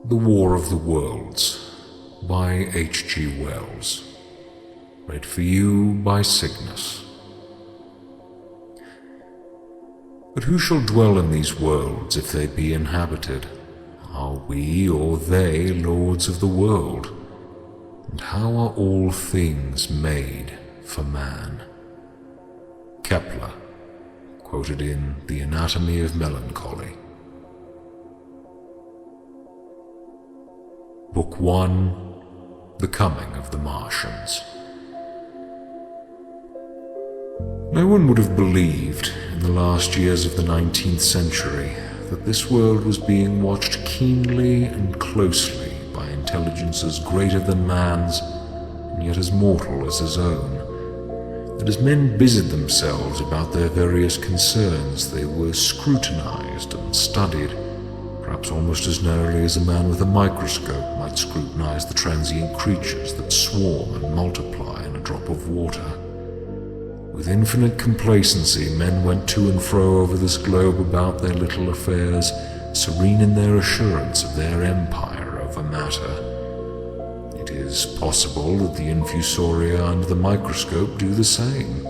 The War of the Worlds by H.G. Wells. Read for you by Cygnus. But who shall dwell in these worlds if they be inhabited? Are we or they lords of the world? And how are all things made for man? Kepler, quoted in The Anatomy of Melancholy. Book 1, The Coming of the Martians. No one would have believed, in the last years of the 19th century, that this world was being watched keenly and closely by intelligences greater than man's, and yet as mortal as his own. That as men busied themselves about their various concerns, they were scrutinized and studied, perhaps almost as narrowly as a man with a microscope might scrutinize the transient creatures that swarm and multiply in a drop of water. With infinite complacency, men went to and fro over this globe about their little affairs, serene in their assurance of their empire over matter. It is possible that the infusoria under the microscope do the same.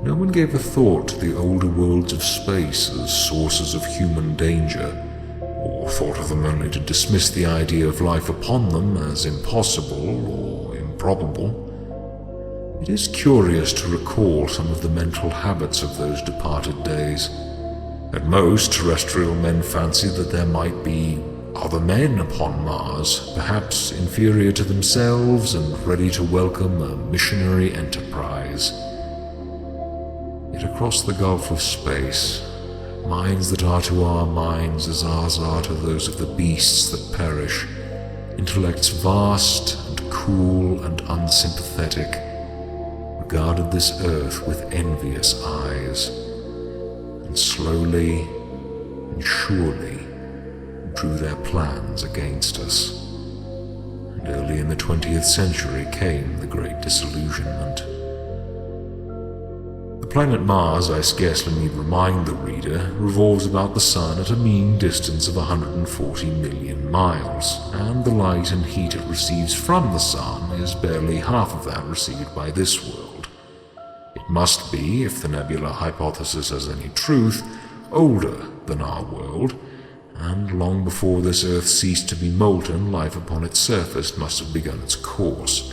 No one gave a thought to the older worlds of space as sources of human danger, or thought of them only to dismiss the idea of life upon them as impossible or improbable. It is curious to recall some of the mental habits of those departed days. At most, terrestrial men fancied that there might be other men upon Mars, perhaps inferior to themselves and ready to welcome a missionary enterprise. Yet across the gulf of space, minds that are to our minds as ours are to those of the beasts that perish, intellects vast and cool and unsympathetic, regarded this earth with envious eyes, and slowly and surely drew their plans against us. And early in the 20th century came the Great Disillusionment. The planet Mars, I scarcely need remind the reader, revolves about the Sun at a mean distance of 140 million miles, and the light and heat it receives from the Sun is barely half of that received by this world. It must be, if the nebular hypothesis has any truth, older than our world, and long before this Earth ceased to be molten, life upon its surface must have begun its course.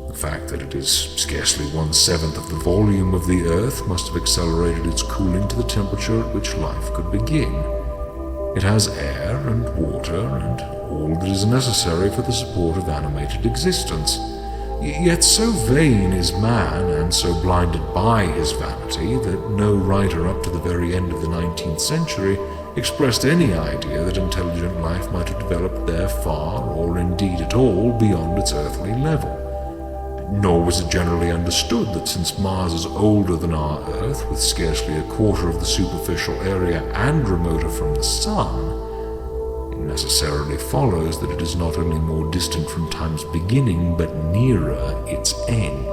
The fact that it is scarcely 1/7 of the volume of the Earth must have accelerated its cooling to the temperature at which life could begin. It has air and water and all that is necessary for the support of animated existence. Yet so vain is man, and so blinded by his vanity, that no writer up to the very end of the 19th century expressed any idea that intelligent life might have developed there far, or indeed at all, beyond its earthly level. Nor was it generally understood that since Mars is older than our Earth, with scarcely a quarter of the superficial area and remoter from the Sun, it necessarily follows that it is not only more distant from time's beginning, but nearer its end.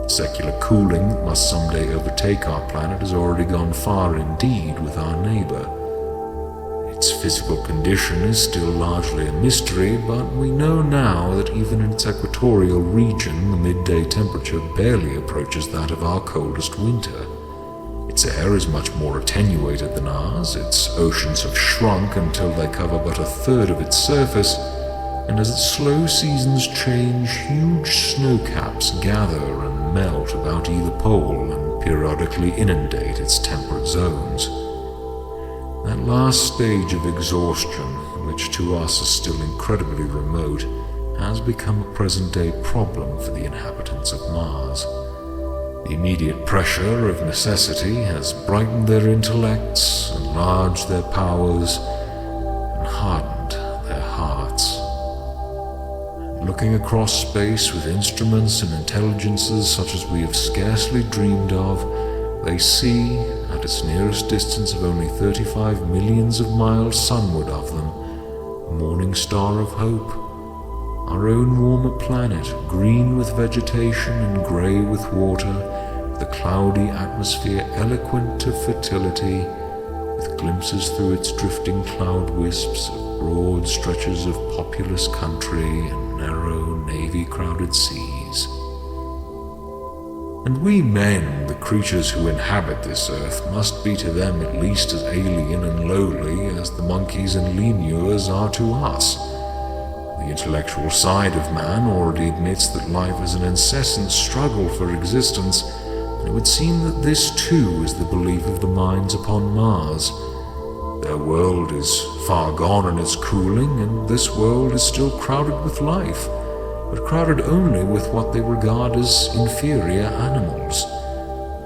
Secular cooling that must someday overtake our planet has already gone far indeed with our neighbor. Its physical condition is still largely a mystery, but we know now that even in its equatorial region, the midday temperature barely approaches that of our coldest winter. Its air is much more attenuated than ours, its oceans have shrunk until they cover but a third of its surface, and as its slow seasons change, huge snowcaps gather and melt about either pole and periodically inundate its temperate zones. That last stage of exhaustion, which to us is still incredibly remote, has become a present-day problem for the inhabitants of Mars. The immediate pressure of necessity has brightened their intellects, enlarged their powers, and hardened their hearts. Looking across space with instruments and intelligences such as we have scarcely dreamed of, they see, at its nearest distance of only 35 millions of miles sunward of them, a morning star of hope, our own warmer planet, green with vegetation and grey with water, with a cloudy atmosphere eloquent of fertility, with glimpses through its drifting cloud wisps of broad stretches of populous country and narrow, navy-crowded seas. And we men, the creatures who inhabit this earth, must be to them at least as alien and lowly as the monkeys and lemurs are to us. The intellectual side of man already admits that life is an incessant struggle for existence, and it would seem that this too is the belief of the minds upon Mars. Their world is far gone in its cooling, and this world is still crowded with life, but crowded only with what they regard as inferior animals.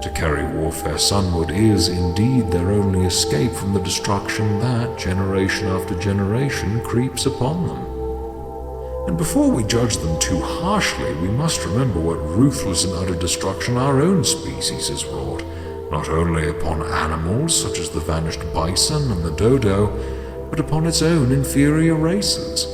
To carry warfare sunward is indeed their only escape from the destruction that, generation after generation, creeps upon them. And before we judge them too harshly, we must remember what ruthless and utter destruction our own species has wrought, not only upon animals such as the vanished bison and the dodo, but upon its own inferior races.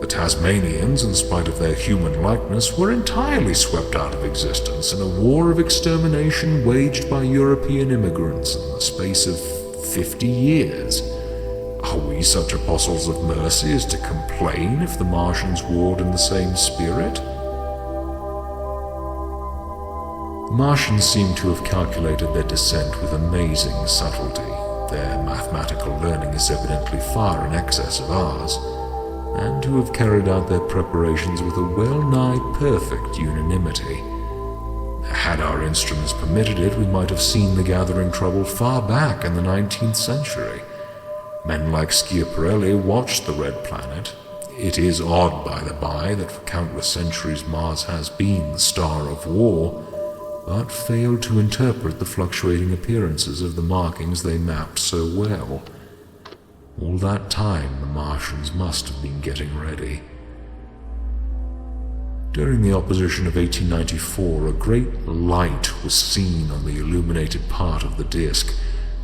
The Tasmanians, in spite of their human likeness, were entirely swept out of existence in a war of extermination waged by European immigrants in the space of 50 years. Are we such apostles of mercy as to complain if the Martians warred in the same spirit? The Martians seem to have calculated their descent with amazing subtlety. Their mathematical learning is evidently far in excess of ours, and to have carried out their preparations with a well-nigh perfect unanimity. Had our instruments permitted it, we might have seen the gathering trouble far back in the 19th century. Men like Schiaparelli watched the red planet. It is odd, by the by, that for countless centuries Mars has been the star of war, but failed to interpret the fluctuating appearances of the markings they mapped so well. All that time, the Martians must have been getting ready. During the opposition of 1894, a great light was seen on the illuminated part of the disk,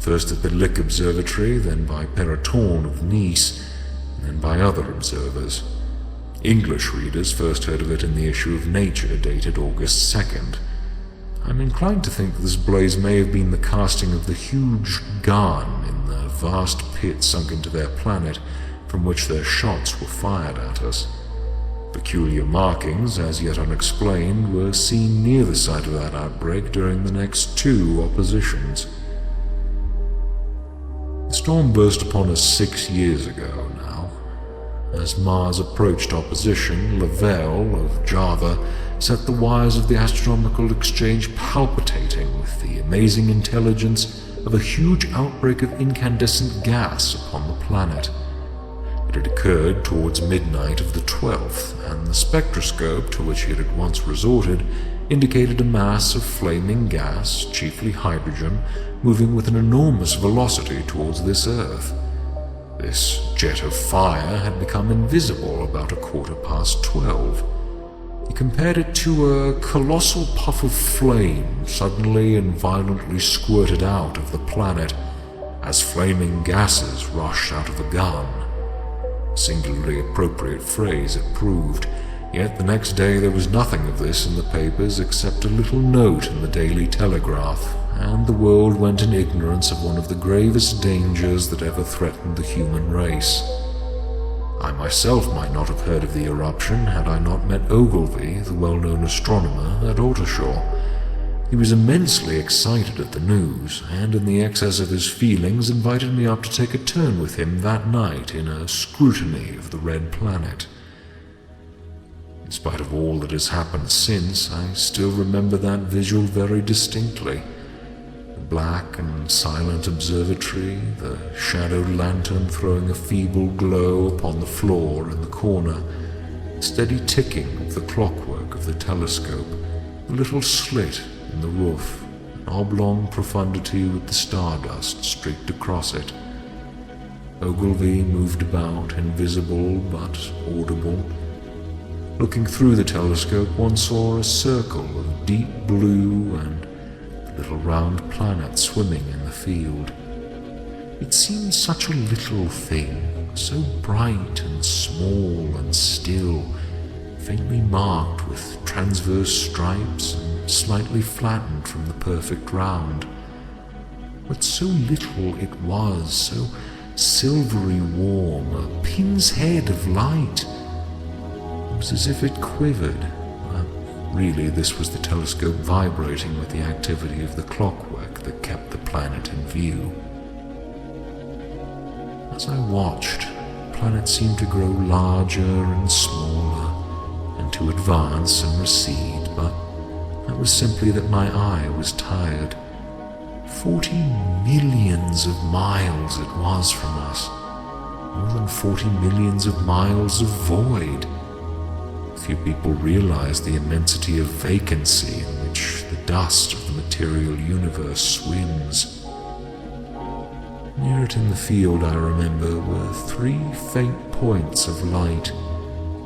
first at the Lick Observatory, then by Peyreton of Nice, and then by other observers. English readers first heard of it in the issue of Nature dated August 2nd. I'm inclined to think that this blaze may have been the casting of the huge gun in the vast pit sunk into their planet from which their shots were fired at us. Peculiar markings, as yet unexplained, were seen near the site of that outbreak during the next two oppositions. The storm burst upon us 6 years ago now. As Mars approached opposition, Lavelle of Java set the wires of the astronomical exchange palpitating with the amazing intelligence of a huge outbreak of incandescent gas upon the planet. It had occurred towards midnight of the 12th, and the spectroscope to which he had at once resorted indicated a mass of flaming gas, chiefly hydrogen, moving with an enormous velocity towards this Earth. This jet of fire had become invisible about 12:15. He compared it to a colossal puff of flame suddenly and violently squirted out of the planet as flaming gases rushed out of a gun. A singularly appropriate phrase it proved, yet the next day there was nothing of this in the papers except a little note in the Daily Telegraph, and the world went in ignorance of one of the gravest dangers that ever threatened the human race. I myself might not have heard of the eruption had I not met Ogilvy, the well-known astronomer, at Ottershaw. He was immensely excited at the news, and in the excess of his feelings invited me up to take a turn with him that night in a scrutiny of the red planet. In spite of all that has happened since, I still remember that visual very distinctly. The black and silent observatory, the shadowed lantern throwing a feeble glow upon the floor in the corner, the steady ticking of the clockwork of the telescope, the little slit in the roof, an oblong profundity with the stardust streaked across it. Ogilvy moved about, invisible but audible. Looking through the telescope, one saw a circle of deep blue and the little round planet swimming in the field. It seemed such a little thing, so bright and small and still, faintly marked with transverse stripes and slightly flattened from the perfect round. but so little it was, so silvery warm, a pin's head of light. It was as if it quivered. Really, this was the telescope vibrating with the activity of the clockwork that kept the planet in view. As I watched, the planet seemed to grow larger and smaller, and to advance and recede, but that was simply that my eye was tired. 40 millions of miles it was from us. More than 40 millions of miles of void. Few people realize the immensity of vacancy in which the dust of the material universe swims. Near it in the field, I remember, were 3 faint points of light,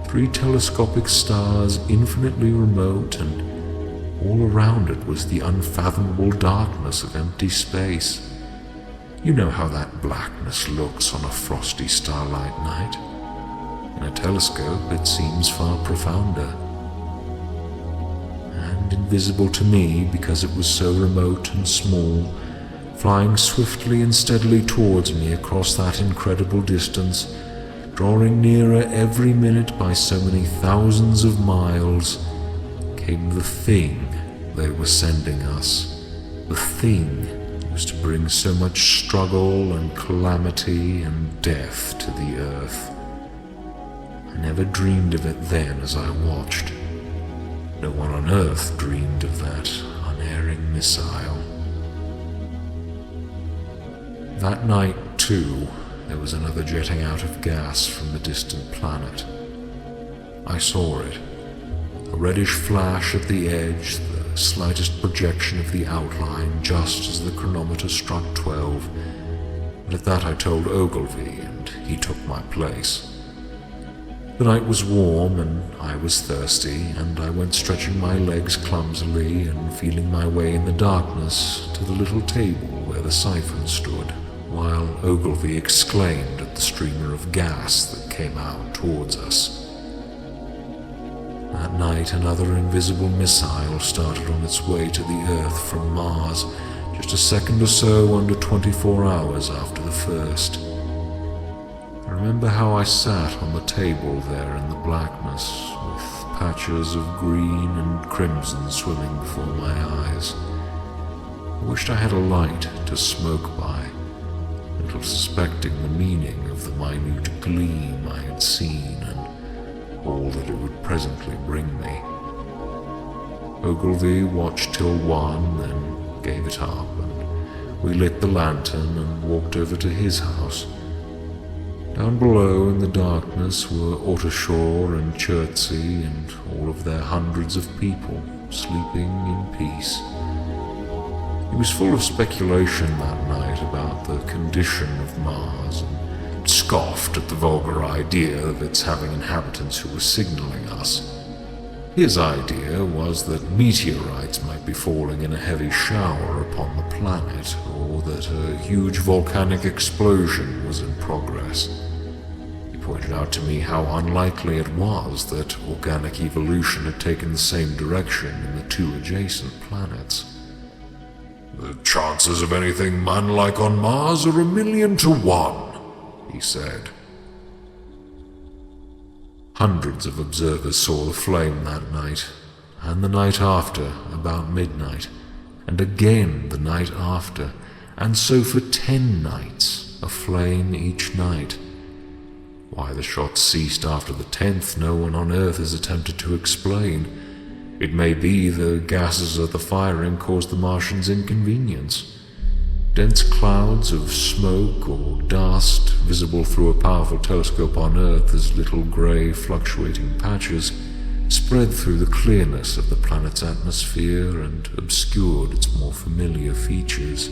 3 telescopic stars infinitely remote, and all around it was the unfathomable darkness of empty space. You know how that blackness looks on a frosty starlight night. In a telescope, it seems far profounder. And invisible to me because it was so remote and small, flying swiftly and steadily towards me across that incredible distance, drawing nearer every minute by so many thousands of miles, came the thing they were sending us. The thing that was to bring so much struggle and calamity and death to the earth. I never dreamed of it then as I watched. No one on earth dreamed of that unerring missile. That night, too, there was another jetting out of gas from the distant planet. I saw it. A reddish flash at the edge, the slightest projection of the outline just as the chronometer struck 12. And at that I told Ogilvy, and he took my place. The night was warm and I was thirsty, and I went stretching my legs clumsily and feeling my way in the darkness to the little table where the siphon stood, while Ogilvy exclaimed at the streamer of gas that came out towards us. That night another invisible missile started on its way to the Earth from Mars, just a second or so under 24 hours after the first. I remember how I sat on the table there in the blackness, with patches of green and crimson swimming before my eyes. I wished I had a light to smoke by, little suspecting the meaning of the minute gleam I had seen and all that it would presently bring me. Ogilvy watched till 1, then gave it up, and we lit the lantern and walked over to his house. Down below in the darkness were Ottershaw and Chertsey and all of their hundreds of people sleeping in peace. He was full of speculation that night about the condition of Mars and scoffed at the vulgar idea of its having inhabitants who were signaling us. His idea was that meteorites might be falling in a heavy shower upon the planet, or that a huge volcanic explosion was in progress. He pointed out to me how unlikely it was that organic evolution had taken the same direction in the 2 adjacent planets. "The chances of anything man-like on Mars are 1,000,000 to 1, he said. Hundreds of observers saw the flame that night, and the night after, about midnight, and again the night after, and so for 10 nights, a flame each night. Why the shots ceased after the 10th, no one on Earth has attempted to explain. It may be the gases of the firing caused the Martians inconvenience. Dense clouds of smoke or dust, visible through a powerful telescope on Earth as little grey fluctuating patches, spread through the clearness of the planet's atmosphere and obscured its more familiar features.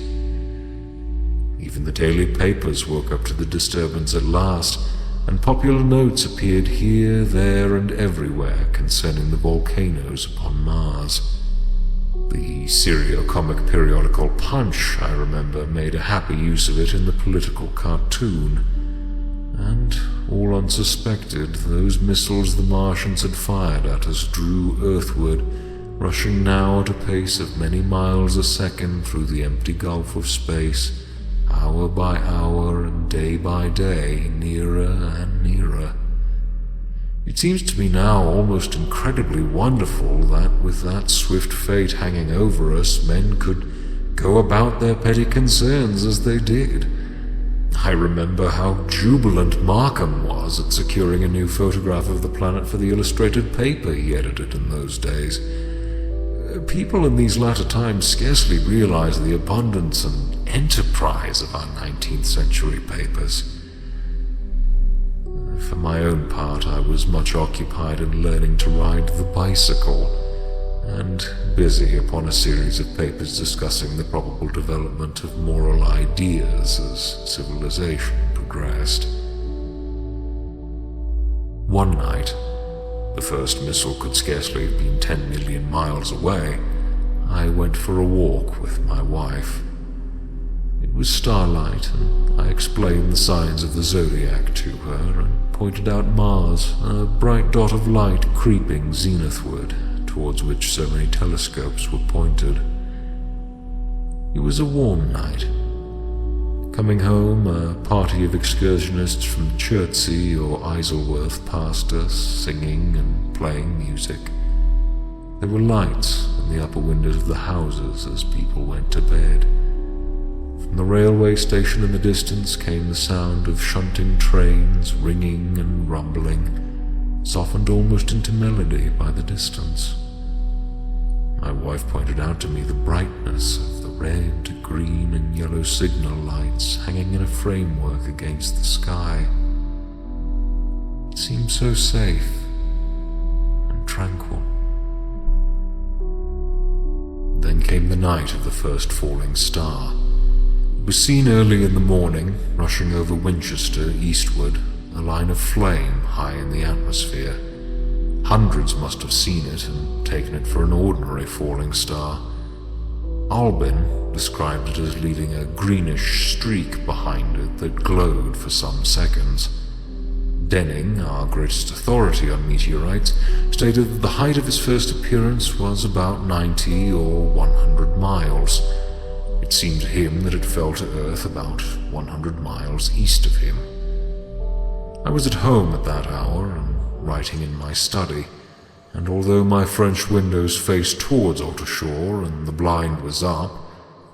Even the daily papers woke up to the disturbance at last, and popular notes appeared here, there, and everywhere concerning the volcanoes upon Mars. The serio-comic periodical Punch, I remember, made a happy use of it in the political cartoon. And, all unsuspected, those missiles the Martians had fired at us drew earthward, rushing now at a pace of many miles a second through the empty gulf of space, hour by hour and day by day, nearer and nearer. It seems to me now almost incredibly wonderful that, with that swift fate hanging over us, men could go about their petty concerns as they did. I remember how jubilant Markham was at securing a new photograph of the planet for the illustrated paper he edited in those days. People in these latter times scarcely realize the abundance and enterprise of our 19th century papers. For my own part, I was much occupied in learning to ride the bicycle, and busy upon a series of papers discussing the probable development of moral ideas as civilization progressed. One night, the first missile could scarcely have been 10 million miles away, I went for a walk with my wife. It was starlight, and I explained the signs of the zodiac to her and pointed out Mars, a bright dot of light creeping zenithward, towards which so many telescopes were pointed. It was a warm night. Coming home, a party of excursionists from Chertsey or Isleworth passed us, singing and playing music. There were lights in the upper windows of the houses as people went to bed. From the railway station in the distance came the sound of shunting trains, ringing and rumbling, softened almost into melody by the distance. My wife pointed out to me the brightness of the red, green, and yellow signal lights hanging in a framework against the sky. It seemed so safe and tranquil. Then came the night of the first falling star. It was seen early in the morning, rushing over Winchester eastward, a line of flame high in the atmosphere. Hundreds must have seen it and taken it for an ordinary falling star. Albin described it as leaving a greenish streak behind it that glowed for some seconds. Denning, our greatest authority on meteorites, stated that the height of his first appearance was about 90 or 100 miles. It seemed to him that it fell to Earth about 100 miles east of him. I was at home at that hour and writing in my study, and although my French windows faced towards Ottershore and the blind was up,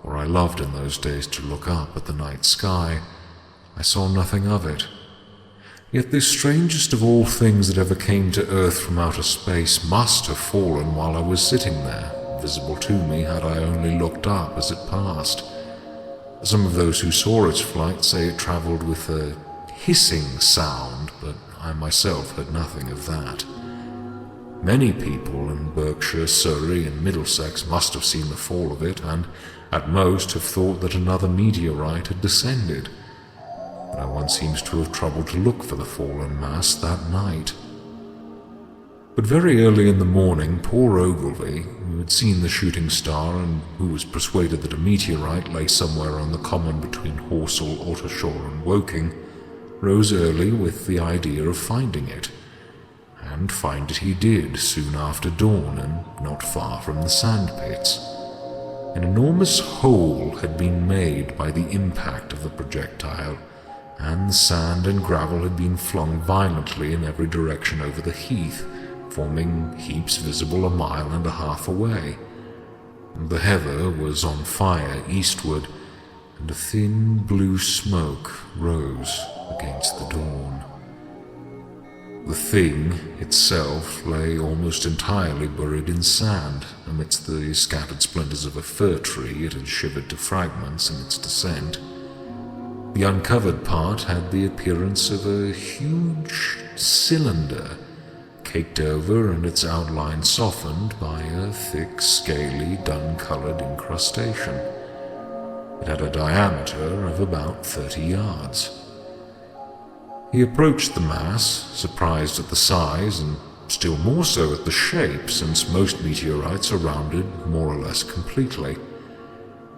for I loved in those days to look up at the night sky, I saw nothing of it. Yet this strangest of all things that ever came to Earth from outer space must have fallen while I was sitting there, visible to me had I only looked up as it passed. Some of those who saw its flight say it travelled with a hissing sound, but I myself heard nothing of that. Many people in Berkshire, Surrey, and Middlesex must have seen the fall of it, and at most have thought that another meteorite had descended. No one seems to have troubled to look for the fallen mass that night. But very early in the morning, poor Ogilvy, who had seen the shooting star and who was persuaded that a meteorite lay somewhere on the common between Horsell, Ottershore, and Woking, rose early with the idea of finding it. And find it he did soon after dawn, and not far from the sandpits. An enormous hole had been made by the impact of the projectile, and sand and gravel had been flung violently in every direction over the heath, forming heaps visible a mile and a half away. The heather was on fire eastward, and a thin blue smoke rose against the dawn. The thing itself lay almost entirely buried in sand. Amidst the scattered splinters of a fir tree it had shivered to fragments in its descent. The uncovered part had the appearance of a huge cylinder, caked over and its outline softened by a thick, scaly, dun-colored incrustation. It had a diameter of about 30 yards. He approached the mass, surprised at the size and still more so at the shape, since most meteorites are rounded more or less completely.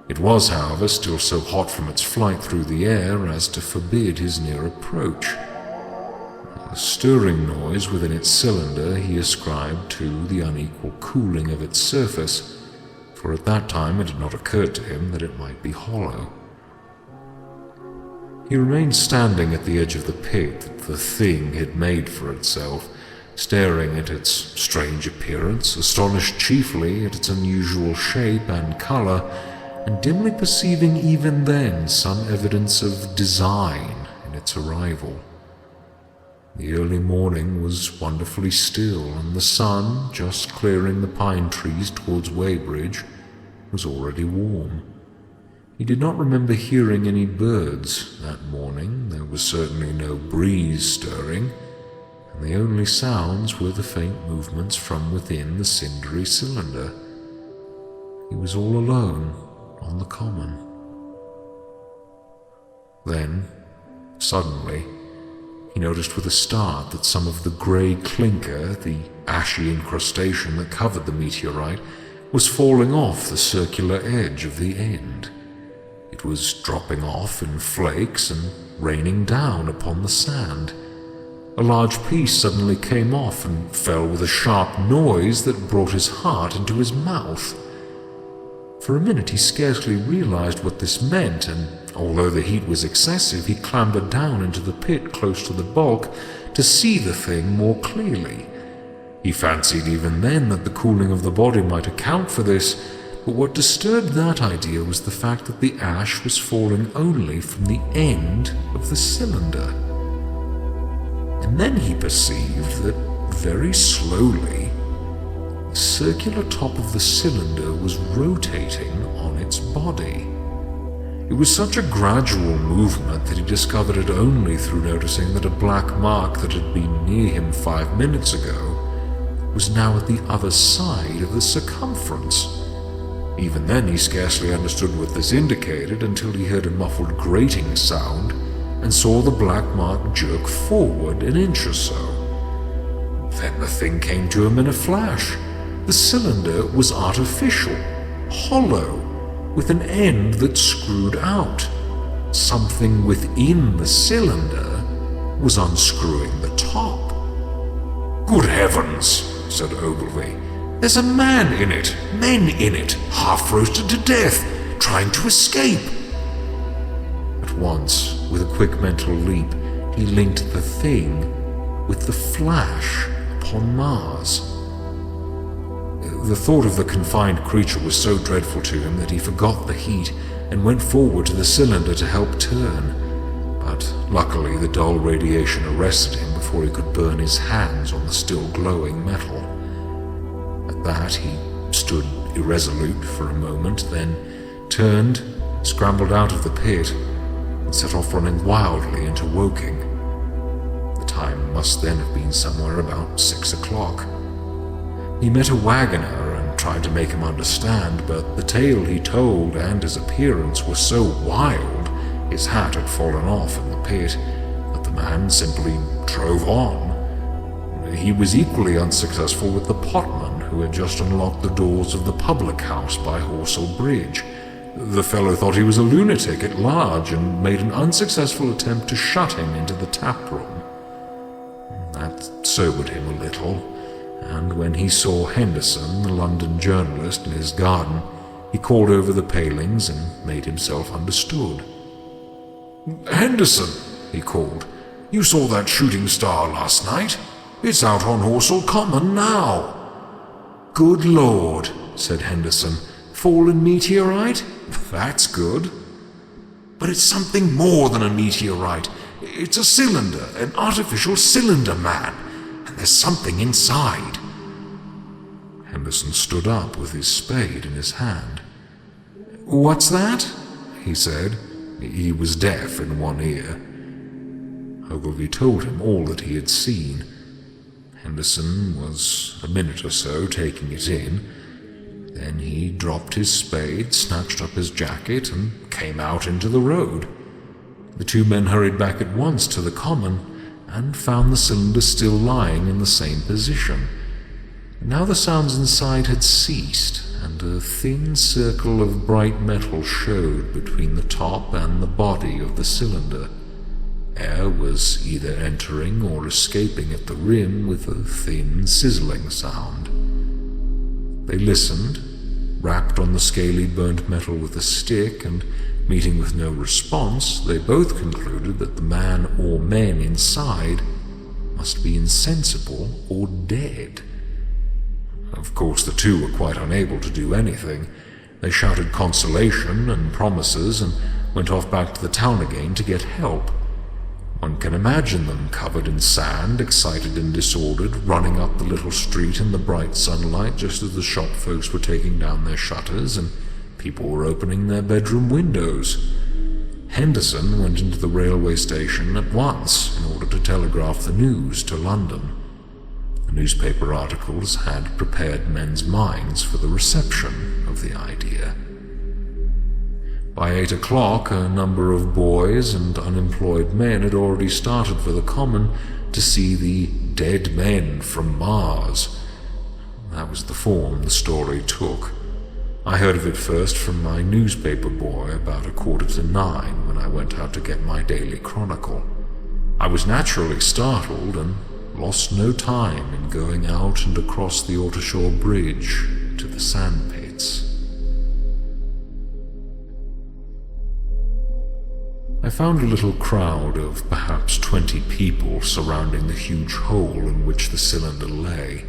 It was, however, still so hot from its flight through the air as to forbid his near approach. The stirring noise within its cylinder he ascribed to the unequal cooling of its surface, for at that time it had not occurred to him that it might be hollow. He remained standing at the edge of the pit that the thing had made for itself, staring at its strange appearance, astonished chiefly at its unusual shape and color, and dimly perceiving even then some evidence of design in its arrival. The early morning was wonderfully still, and the sun, just clearing the pine trees towards Weybridge, was already warm. He did not remember hearing any birds that morning. There was certainly no breeze stirring, and the only sounds were the faint movements from within the cindery cylinder. He was all alone on the common. Then, suddenly, he noticed with a start that some of the grey clinker, the ashy incrustation that covered the meteorite, was falling off the circular edge of the end. It was dropping off in flakes and raining down upon the sand. A large piece suddenly came off and fell with a sharp noise that brought his heart into his mouth. For a minute he scarcely realized what this meant, and although the heat was excessive, he clambered down into the pit close to the bulk to see the thing more clearly. He fancied even then that the cooling of the body might account for this, but what disturbed that idea was the fact that the ash was falling only from the end of the cylinder. And then he perceived that, very slowly, the circular top of the cylinder was rotating on its body. It was such a gradual movement that he discovered it only through noticing that a black mark that had been near him 5 minutes ago was now at the other side of the circumference. Even then he scarcely understood what this indicated until he heard a muffled grating sound and saw the black mark jerk forward an inch or so. Then the thing came to him in a flash. The cylinder was artificial, hollow, with an end that screwed out. Something within the cylinder was unscrewing the top. "Good heavens," said Ogilvy. "There's a man in it, men in it, half roasted to death, trying to escape." At once, with a quick mental leap, he linked the thing with the flash upon Mars. The thought of the confined creature was so dreadful to him that he forgot the heat and went forward to the cylinder to help turn. But luckily the dull radiation arrested him before he could burn his hands on the still glowing metal. At that he stood irresolute for a moment, then turned, scrambled out of the pit, and set off running wildly into Woking. The time must then have been somewhere about 6 o'clock. He met a wagoner and tried to make him understand, but the tale he told and his appearance were so wild, his hat had fallen off in the pit, that the man simply drove on. He was equally unsuccessful with the potman who had just unlocked the doors of the public house by Horsell Bridge. The fellow thought he was a lunatic at large and made an unsuccessful attempt to shut him into the tap room. That sobered him a little, and when he saw Henderson, the London journalist, in his garden, he called over the palings and made himself understood. "Henderson," he called, "you saw that shooting star last night? It's out on Horsell Common now." "Good Lord," said Henderson. "Fallen meteorite? That's good." "But it's something more than a meteorite. It's a cylinder, an artificial cylinder, man. And there's something inside." Henderson stood up with his spade in his hand. "What's that?" he said. He was deaf in one ear. Ogilvy told him all that he had seen. Henderson was a minute or so taking it in. Then he dropped his spade, snatched up his jacket, and came out into the road. The two men hurried back at once to the common, and found the cylinder still lying in the same position. Now the sounds inside had ceased, and a thin circle of bright metal showed between the top and the body of the cylinder. Air was either entering or escaping at the rim with a thin, sizzling sound. They listened, rapped on the scaly burnt metal with a stick, and meeting with no response, they both concluded that the man or men inside must be insensible or dead. Of course, the two were quite unable to do anything. They shouted consolation and promises and went off back to the town again to get help. One can imagine them covered in sand, excited and disordered, running up the little street in the bright sunlight just as the shop folks were taking down their shutters and people were opening their bedroom windows. Henderson went into the railway station at once in order to telegraph the news to London. The newspaper articles had prepared men's minds for the reception of the idea. By 8 o'clock, a number of boys and unemployed men had already started for the common to see the dead men from Mars. That was the form the story took. I heard of it first from my newspaper boy about 8:45 when I went out to get my daily chronicle. I was naturally startled and lost no time in going out and across the Autoshore Bridge to the sandpits. I found a little crowd of perhaps 20 people surrounding the huge hole in which the cylinder lay.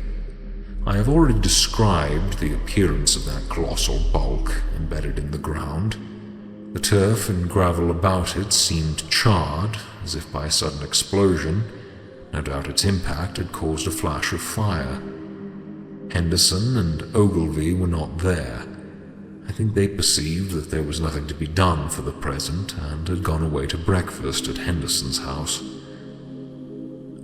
I have already described the appearance of that colossal bulk embedded in the ground. The turf and gravel about it seemed charred, as if by a sudden explosion. No doubt its impact had caused a flash of fire. Henderson and Ogilvy were not there. I think they perceived that there was nothing to be done for the present and had gone away to breakfast at Henderson's house.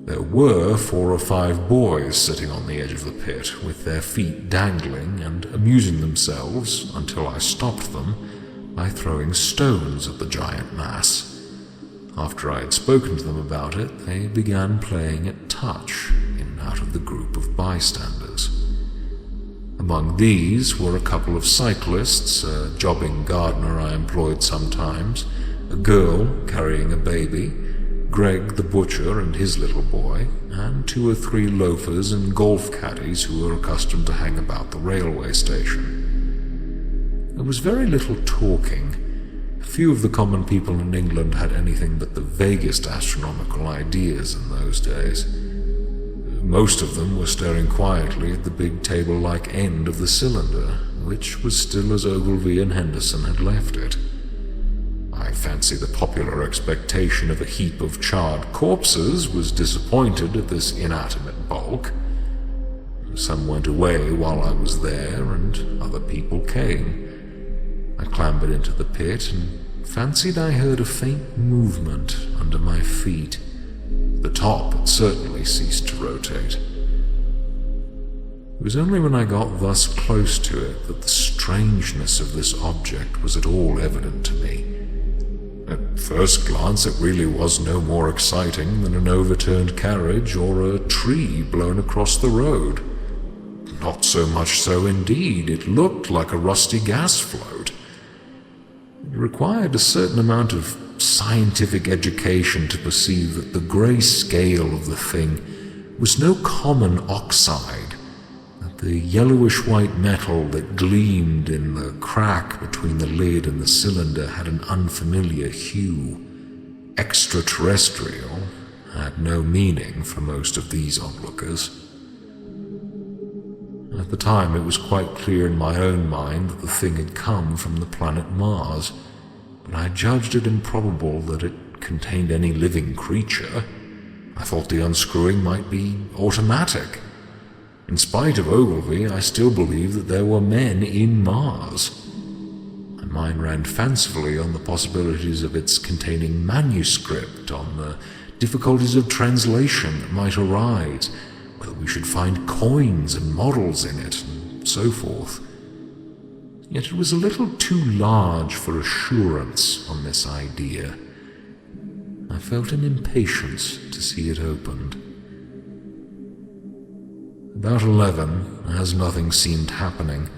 There were 4 or 5 boys sitting on the edge of the pit with their feet dangling and amusing themselves until I stopped them by throwing stones at the giant mass. After I had spoken to them about it, they began playing at touch in and out of the group of bystanders. Among these were a couple of cyclists, a jobbing gardener I employed sometimes, a girl carrying a baby, Greg the butcher and his little boy, and 2 or 3 loafers and golf caddies who were accustomed to hang about the railway station. There was very little talking. Few of the common people in England had anything but the vaguest astronomical ideas in those days. Most of them were staring quietly at the big table-like end of the cylinder, which was still as Ogilvy and Henderson had left it. I fancy the popular expectation of a heap of charred corpses was disappointed at this inanimate bulk. Some went away while I was there, and other people came. I clambered into the pit and fancied I heard a faint movement under my feet. The top had certainly ceased to rotate. It was only when I got thus close to it that the strangeness of this object was at all evident to me. At first glance, it really was no more exciting than an overturned carriage or a tree blown across the road. Not so much so, indeed. It looked like a rusty gas float. It required a certain amount of scientific education to perceive that the grey scale of the thing was no common oxide, that the yellowish-white metal that gleamed in the crack between the lid and the cylinder had an unfamiliar hue. Extraterrestrial had no meaning for most of these onlookers. At the time, it was quite clear in my own mind that the thing had come from the planet Mars, but I judged it improbable that it contained any living creature. I thought the unscrewing might be automatic. In spite of Ogilvy, I still believed that there were men in Mars. My mind ran fancifully on the possibilities of its containing manuscript, on the difficulties of translation that might arise, whether we should find coins and models in it, and so forth. Yet it was a little too large for assurance on this idea. I felt an impatience to see it opened. About 11, as nothing seemed happening,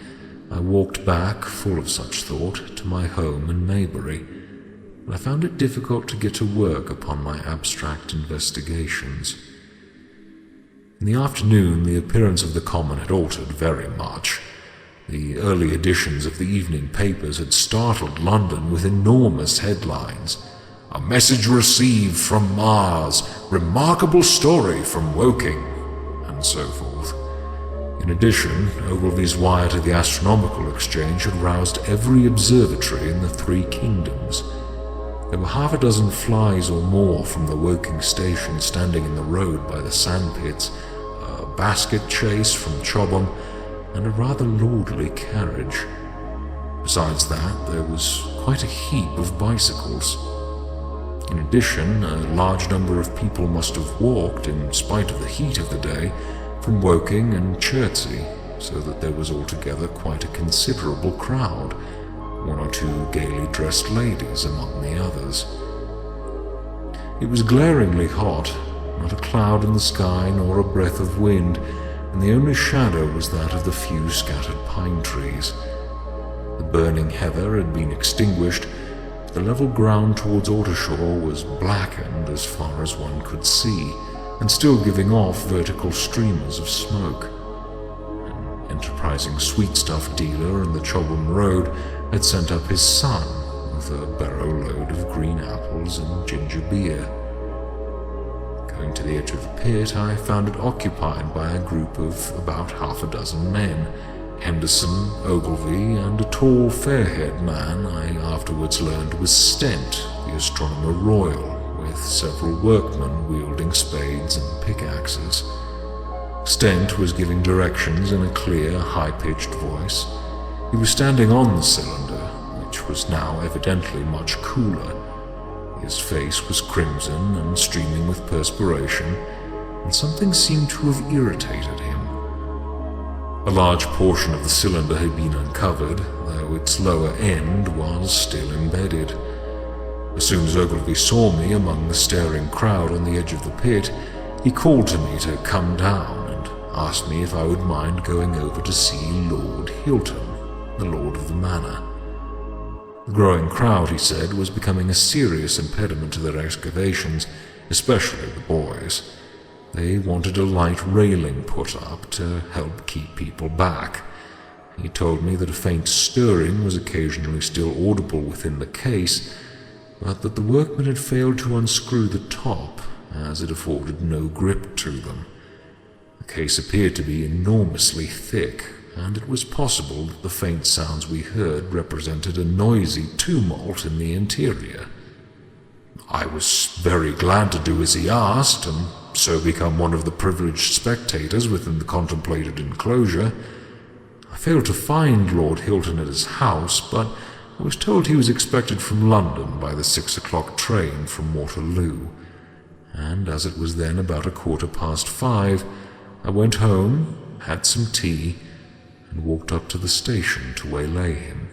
I walked back, full of such thought, to my home in Maybury. but I found it difficult to get to work upon my abstract investigations. In the afternoon, the appearance of the common had altered very much. The early editions of the evening papers had startled London with enormous headlines. "A message received from Mars, remarkable story from Woking," and so forth. In addition, Ogilvy's wire to the Astronomical Exchange had roused every observatory in the 3 kingdoms. There were half a dozen flies or more from the Woking station standing in the road by the sandpits, a basket chase from Chobham, and a rather lordly carriage. Besides that, there was quite a heap of bicycles. In addition, a large number of people must have walked, in spite of the heat of the day, from Woking and Chertsey, so that there was altogether quite a considerable crowd, 1 or 2 gaily dressed ladies among the others. It was glaringly hot, not a cloud in the sky nor a breath of wind, and the only shadow was that of the few scattered pine trees. The burning heather had been extinguished, but the level ground towards Ottershaw was blackened as far as one could see, and still giving off vertical streamers of smoke. An enterprising sweetstuff dealer in the Chobham Road had sent up his son with a barrow-load of green apples and ginger beer. Going to the edge of the pit, I found it occupied by a group of about half a dozen men, Henderson, Ogilvy, and a tall, fair-haired man I afterwards learned was Stent, the Astronomer Royal, with several workmen wielding spades and pickaxes. Stent was giving directions in a clear, high-pitched voice. He was standing on the cylinder, which was now evidently much cooler. His face was crimson and streaming with perspiration, and something seemed to have irritated him. A large portion of the cylinder had been uncovered, though its lower end was still embedded. As soon as Ogilvy saw me among the staring crowd on the edge of the pit, he called to me to come down and asked me if I would mind going over to see Lord Hilton, the lord of the manor. The growing crowd, he said, was becoming a serious impediment to their excavations, especially the boys. They wanted a light railing put up to help keep people back. He told me that a faint stirring was occasionally still audible within the case, but that the workmen had failed to unscrew the top, as it afforded no grip to them. The case appeared to be enormously thick, and it was possible that the faint sounds we heard represented a noisy tumult in the interior. I was very glad to do as he asked, and so become one of the privileged spectators within the contemplated enclosure. I failed to find Lord Hilton at his house, but I was told he was expected from London by the 6 o'clock train from Waterloo, and as it was then about 5:15, I went home, had some tea, and walked up to the station to waylay him.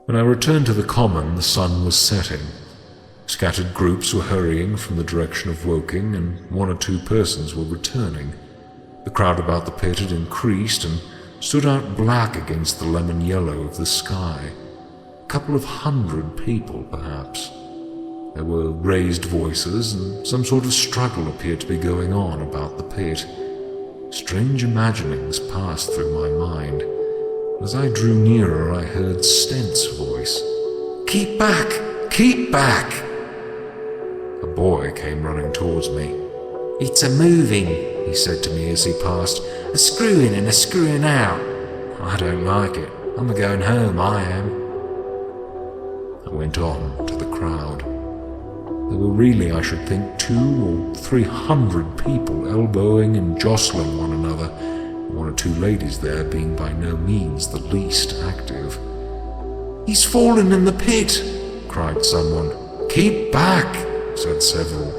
When I returned to the common, the sun was setting. Scattered groups were hurrying from the direction of Woking, and 1 or 2 persons were returning. The crowd about the pit had increased and stood out black against the lemon yellow of the sky. A couple of 100 people, perhaps. There were raised voices, and some sort of struggle appeared to be going on about the pit. Strange imaginings passed through my mind. As I drew nearer, I heard Stent's voice. "Keep back! Keep back!" A boy came running towards me. "It's a-moving," he said to me as he passed. "A screwing and a screwing out. I don't like it. I'm a-going home, I am." I went on to the crowd. There were really, I should think, 200 or 300 people elbowing and jostling one another, 1 or 2 ladies there being by no means the least active. "He's fallen in the pit!" cried someone. "Keep back!" said several.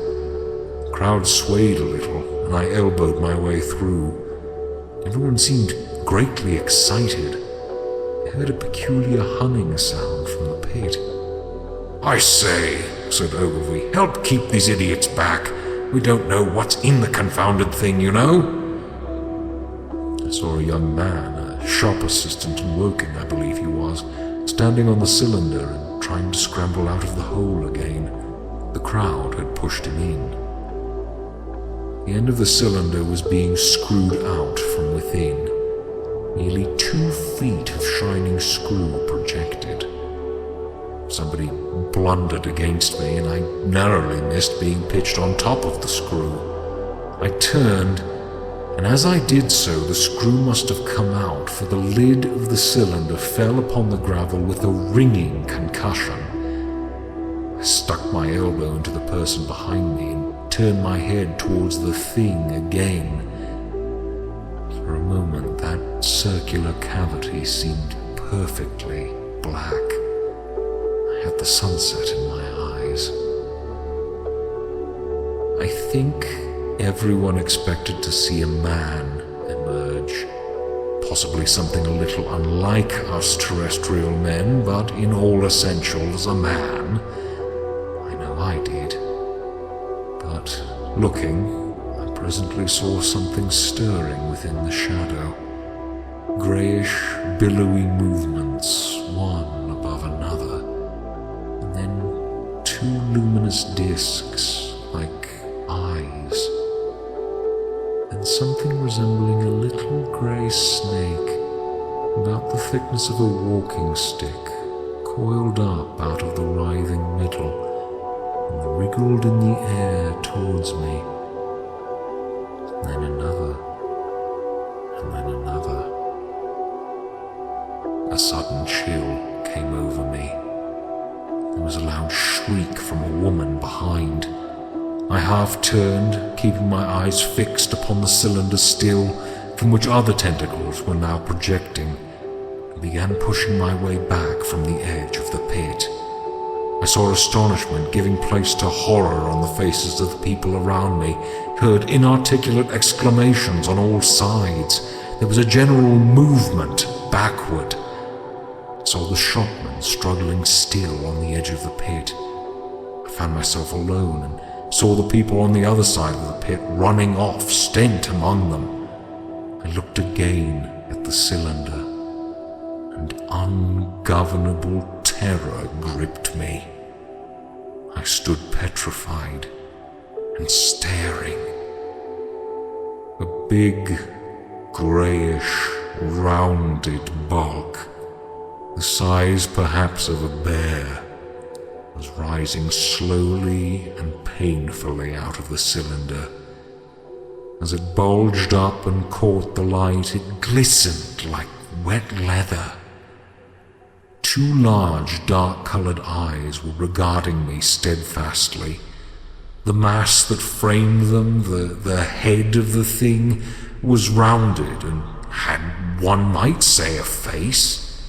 The crowd swayed a little, and I elbowed my way through. Everyone seemed greatly excited. I heard a peculiar humming sound from the pit. "I say," said Ogilvy, "help keep these idiots back. We don't know what's in the confounded thing, you know." I saw a young man, a shop assistant in Woking, I believe he was, standing on the cylinder and trying to scramble out of the hole again. The crowd had pushed him in. The end of the cylinder was being screwed out from within. Nearly 2 feet of shining screw projected. Somebody blundered against me, and I narrowly missed being pitched on top of the screw. I turned, and as I did so, the screw must have come out, for the lid of the cylinder fell upon the gravel with a ringing concussion. I stuck my elbow into the person behind me and turned my head towards the thing again. For a moment, that circular cavity seemed perfectly black. I had the sunset in my eyes. I think everyone expected to see a man emerge. Possibly something a little unlike us terrestrial men, but in all essentials a man. I know I did. But looking, I presently saw something stirring within the shadow. Greyish, billowy movements, one above another, and then 2 luminous discs like eyes, and something resembling a little grey snake, about the thickness of a walking stick, coiled up out of the writhing middle, and wriggled in the air towards me. And then another, and then another. A sudden chill came over me. There was a loud shriek from a woman behind. I half turned, keeping my eyes fixed upon the cylinder still, from which other tentacles were now projecting, and began pushing my way back from the edge of the pit. I saw astonishment giving place to horror on the faces of the people around me, heard inarticulate exclamations on all sides. There was a general movement backward. I saw the shopman struggling still on the edge of the pit. I found myself alone and saw the people on the other side of the pit running off, Stent among them. I looked again at the cylinder, and ungovernable terror gripped me. I stood petrified and staring. A big, greyish, rounded bulk, the size perhaps of a bear, was rising slowly and painfully out of the cylinder. As it bulged up and caught the light, it glistened like wet leather. 2 large, dark-colored eyes were regarding me steadfastly. The mass that framed them, the head of the thing, was rounded and had, one might say, a face.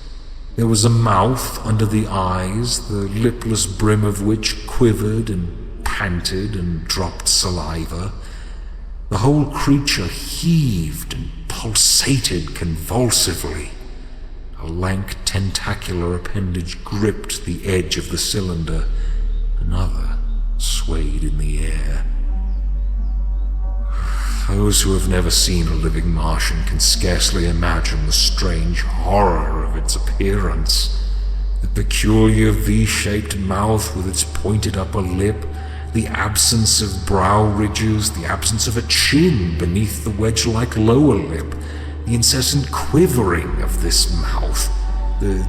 There was a mouth under the eyes, the lipless brim of which quivered and panted and dropped saliva. The whole creature heaved and pulsated convulsively. A lank tentacular appendage gripped the edge of the cylinder. Another swayed in the air. Those who have never seen a living Martian can scarcely imagine the strange horror of its appearance. The peculiar V-shaped mouth with its pointed upper lip, the absence of brow ridges, the absence of a chin beneath the wedge-like lower lip, the incessant quivering of this mouth, the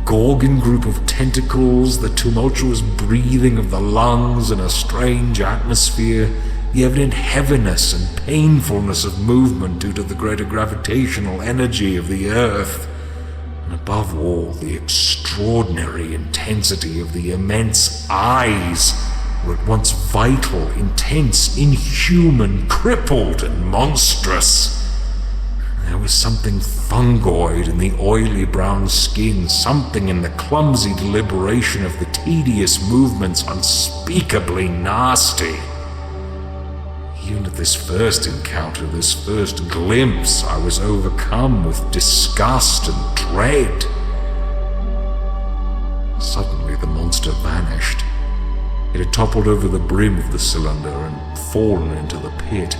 Gorgon group of tentacles, the tumultuous breathing of the lungs in a strange atmosphere, the evident heaviness and painfulness of movement due to the greater gravitational energy of the Earth, and above all, the extraordinary intensity of the immense eyes were at once vital, intense, inhuman, crippled, and monstrous. There was something fungoid in the oily brown skin, something in the clumsy deliberation of the tedious movements unspeakably nasty. Even at this first encounter, this first glimpse, I was overcome with disgust and dread. Suddenly the monster vanished. It had toppled over the brim of the cylinder and fallen into the pit,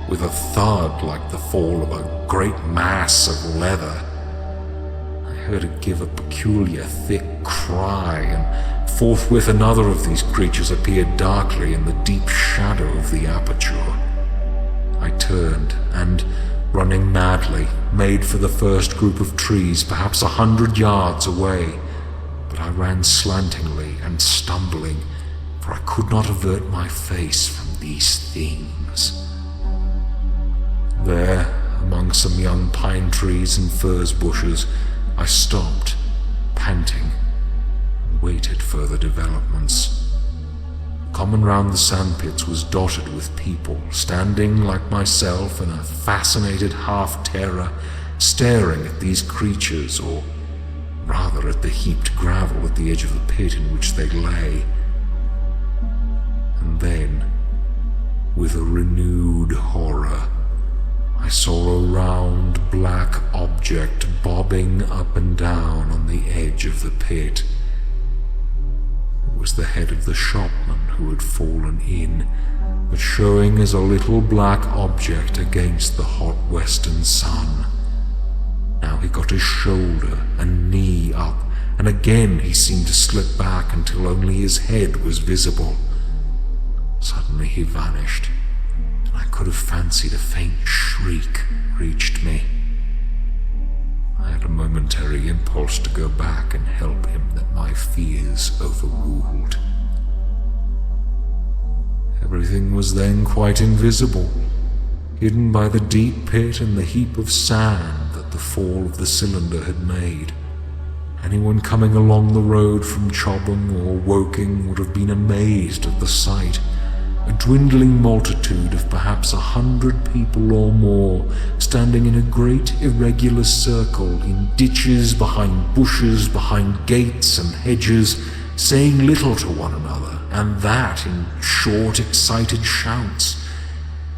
with a thud like the fall of a great mass of leather. I heard it give a peculiar, thick cry, and forthwith another of these creatures appeared darkly in the deep shadow of the aperture. I turned and, running madly, made for the first group of trees, perhaps 100 yards away. But I ran slantingly and stumbling, for I could not avert my face from these things. There, among some young pine trees and furze bushes, I stopped, panting, and waited further developments. The common round the sandpits was dotted with people, standing like myself in a fascinated half-terror, staring at these creatures, or rather at the heaped gravel at the edge of the pit in which they lay. And then, with a renewed horror, I saw a round black object bobbing up and down on the edge of the pit. It was the head of the shopman who had fallen in, but showing as a little black object against the hot western sun. Now he got his shoulder and knee up, and again he seemed to slip back until only his head was visible. Suddenly he vanished, and I could have fancied a faint shriek reached me. I had a momentary impulse to go back and help him that my fears overruled. Everything was then quite invisible, hidden by the deep pit and the heap of sand that the fall of the cylinder had made. Anyone coming along the road from Chobham or Woking would have been amazed at the sight. A dwindling multitude of perhaps 100 people or more, standing in a great irregular circle in ditches, behind bushes, behind gates and hedges, saying little to one another, and that in short, excited shouts,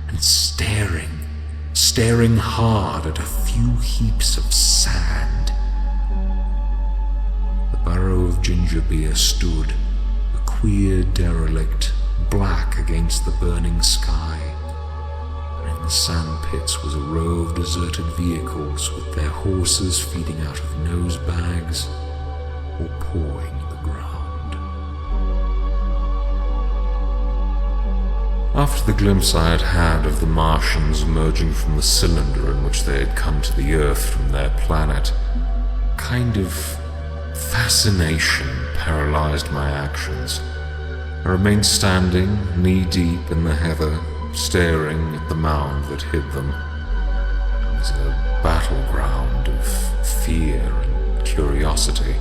and staring hard at a few heaps of sand. The barrow of ginger beer stood, a queer derelict, black against the burning sky, and in the sand pits was a row of deserted vehicles with their horses feeding out of nose bags or pawing the ground. After the glimpse I had had of the Martians emerging from the cylinder in which they had come to the Earth from their planet, a kind of fascination paralyzed my actions. I remained standing, knee-deep in the heather, staring at the mound that hid them. It was a battleground of fear and curiosity.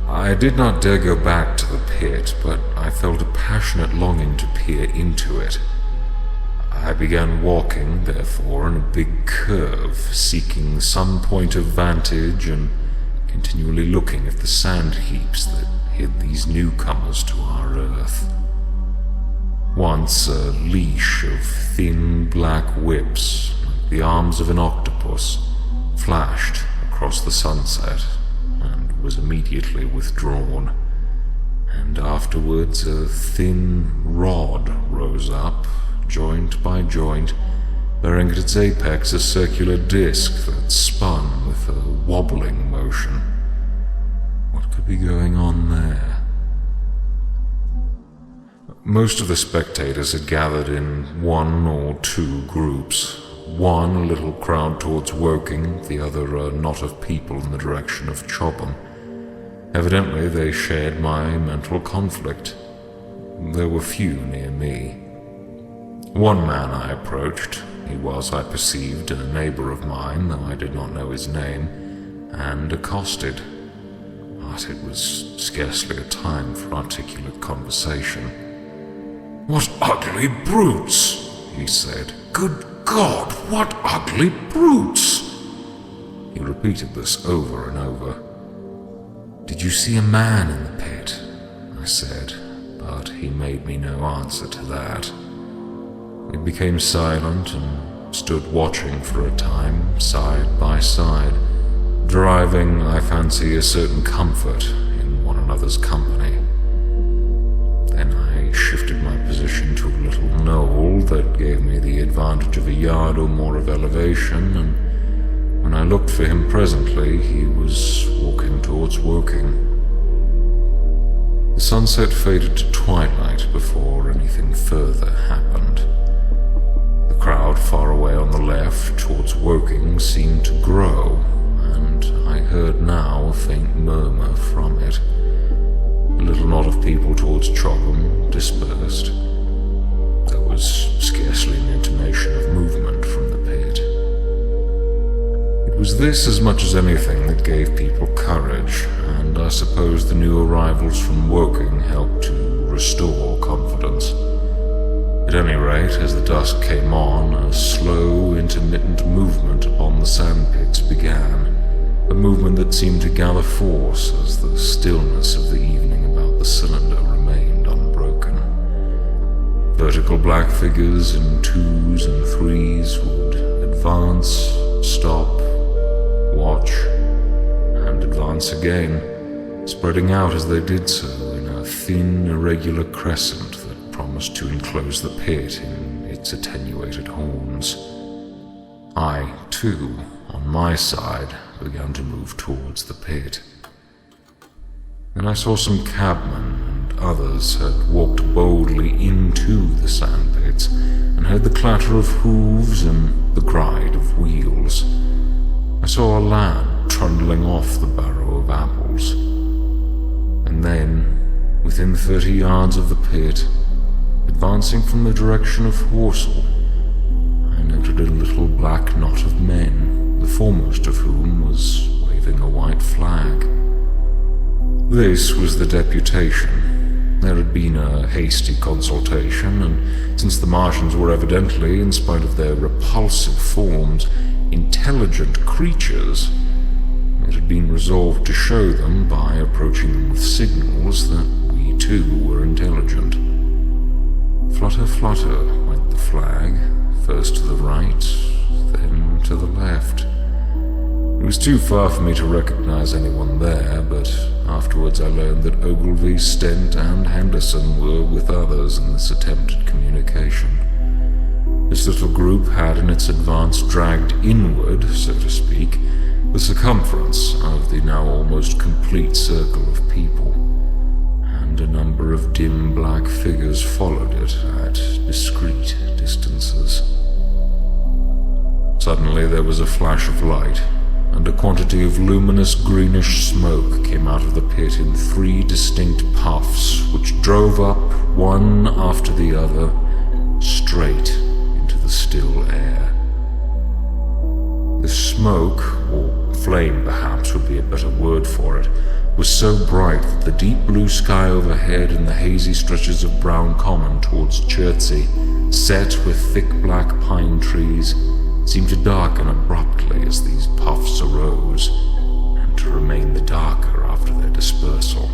I did not dare go back to the pit, but I felt a passionate longing to peer into it. I began walking, therefore, in a big curve, seeking some point of vantage and continually looking at the sand heaps that hid these newcomers to our Earth. Once a leash of thin black whips, like the arms of an octopus, flashed across the sunset and was immediately withdrawn, and afterwards a thin rod rose up, joint by joint, bearing at its apex a circular disc that spun with a wobbling motion. What could be going on there? Most of the spectators had gathered in one or two groups. One a little crowd towards Woking, the other a knot of people in the direction of Chobham. Evidently they shared my mental conflict. There were few near me. One man I approached. He was, I perceived, a neighbor of mine, though I did not know his name, and accosted. But it was scarcely a time for articulate conversation. "What ugly brutes!" he said. "Good God, what ugly brutes!" He repeated this over and over. "Did you see a man in the pit?" I said, but he made me no answer to that. We became silent and stood watching for a time, side by side, deriving, I fancy, a certain comfort in one another's company. Then I shifted my position to a little knoll that gave me the advantage of a yard or more of elevation, and When I looked for him presently, he was walking towards Woking. The sunset faded to twilight before anything further happened. The crowd far away on the left towards Woking seemed to grow, and I heard now a faint murmur from it. A little knot of people towards Chobham dispersed. There was scarcely an intimation of movement from the pit. It was this as much as anything that gave people courage, and I suppose the new arrivals from Woking helped to restore confidence. At any rate, as the dusk came on, a slow, intermittent movement upon the sandpits began, a movement that seemed to gather force as the stillness of the evening about the cylinder remained unbroken. Vertical black figures in 2s and 3s would advance, stop, watch, and advance again, spreading out as they did so in a thin, irregular crescent that promised to enclose the pit in its attenuated horns. I, too, on my side, began to move towards the pit. Then I saw some cabmen and others had walked boldly into the sandpits, and heard the clatter of hooves and the gride of wheels. I saw a lad trundling off the barrow of apples. And then, within 30 yards of the pit, advancing from the direction of Horsell, I noted a little black knot of men, the foremost of whom was waving a white flag. This was the deputation. There had been a hasty consultation, and since the Martians were evidently, in spite of their repulsive forms, intelligent creatures, it had been resolved to show them, by approaching them with signals, that we too were intelligent. Flutter, flutter went the flag, first to the right, then to the left. It was too far for me to recognize anyone there, but afterwards I learned that Ogilvy, Stent, and Henderson were with others in this attempted communication. This little group had in its advance dragged inward, so to speak, the circumference of the now almost complete circle of people, and a number of dim black figures followed it at discreet distances. Suddenly there was a flash of light, and a quantity of luminous greenish smoke came out of the pit in 3 distinct puffs, which drove up, one after the other, straight into the still air. The smoke, or flame perhaps would be a better word for it, was so bright that the deep blue sky overhead and the hazy stretches of brown common towards Chertsey, set with thick black pine trees, seemed to darken abruptly as these puffs arose, and to remain the darker after their dispersal.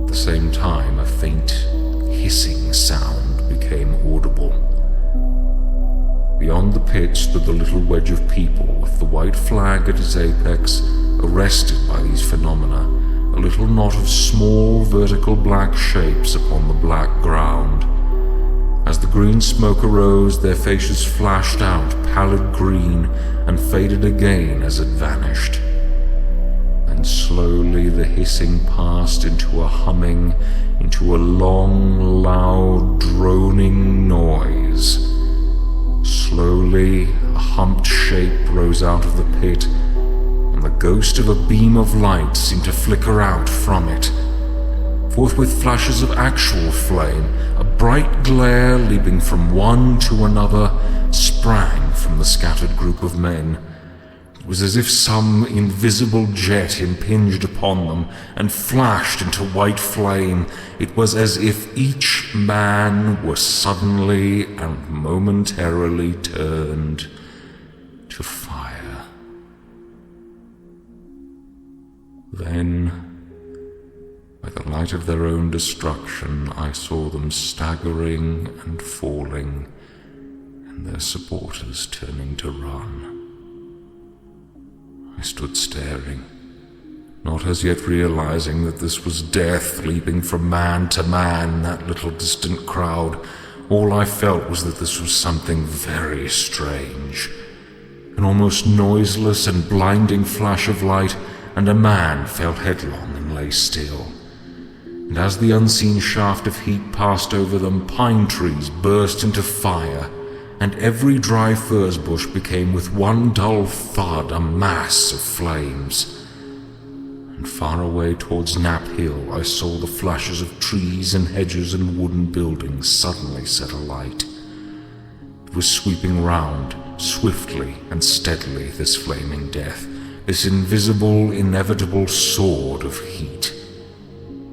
At the same time, a faint hissing sound became audible. Beyond the pit stood the little wedge of people, with the white flag at its apex, arrested by these phenomena, a little knot of small vertical black shapes upon the black ground. As the green smoke arose, their faces flashed out pallid green and faded again as it vanished. And slowly the hissing passed into a humming, into a long, loud, droning noise. Slowly, a humped shape rose out of the pit, and the ghost of a beam of light seemed to flicker out from it. Forthwith flashes of actual flame, a bright glare leaping from one to another, sprang from the scattered group of men. It was as if some invisible jet impinged upon them and flashed into white flame. It was as if each man were suddenly and momentarily turned to fire. Then, by the light of their own destruction, I saw them staggering and falling, and their supporters turning to run. I stood staring, not as yet realizing that this was death leaping from man to man, that little distant crowd. All I felt was that this was something very strange, an almost noiseless and blinding flash of light, and a man fell headlong and lay still. And as the unseen shaft of heat passed over them, pine trees burst into fire, and every dry furze bush became with one dull thud a mass of flames. And far away towards Knapp Hill I saw the flashes of trees and hedges and wooden buildings suddenly set alight. It was sweeping round, swiftly and steadily, this flaming death, this invisible, inevitable sword of heat.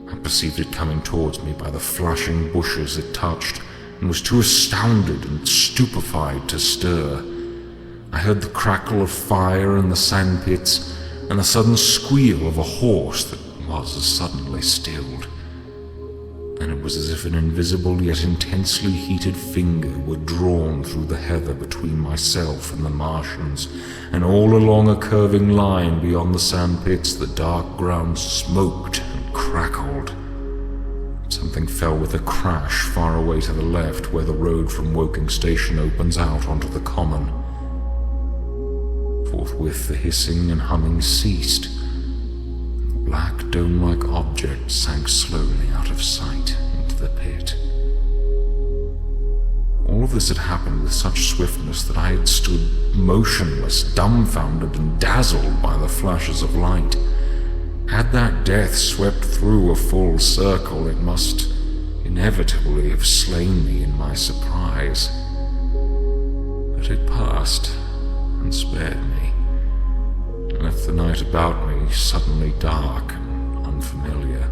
I perceived it coming towards me by the flashing bushes it touched, and was too astounded and stupefied to stir. I heard the crackle of fire in the sandpits, and the sudden squeal of a horse that was as suddenly stilled. And it was as if an invisible yet intensely heated finger were drawn through the heather between myself and the Martians, and all along a curving line beyond the sandpits the dark ground smoked and crackled. Something fell with a crash far away to the left, where the road from Woking Station opens out onto the common. Forthwith the hissing and humming ceased, and the black dome-like object sank slowly out of sight into the pit. All of this had happened with such swiftness that I had stood motionless, dumbfounded and dazzled by the flashes of light. Had that death swept through a full circle, it must inevitably have slain me in my surprise. But it passed and spared me, and left the night about me suddenly dark and unfamiliar.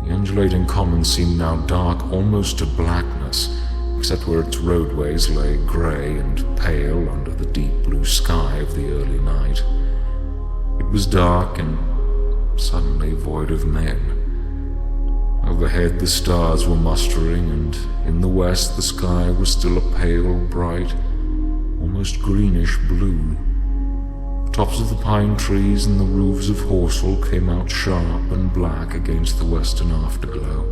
The undulating common seemed now dark almost to blackness, except where its roadways lay grey and pale under the deep blue sky of the early night. It was dark and suddenly void of men. Overhead the stars were mustering, and in the west the sky was still a pale, bright, almost greenish blue. The tops of the pine trees and the roofs of Horsell came out sharp and black against the western afterglow.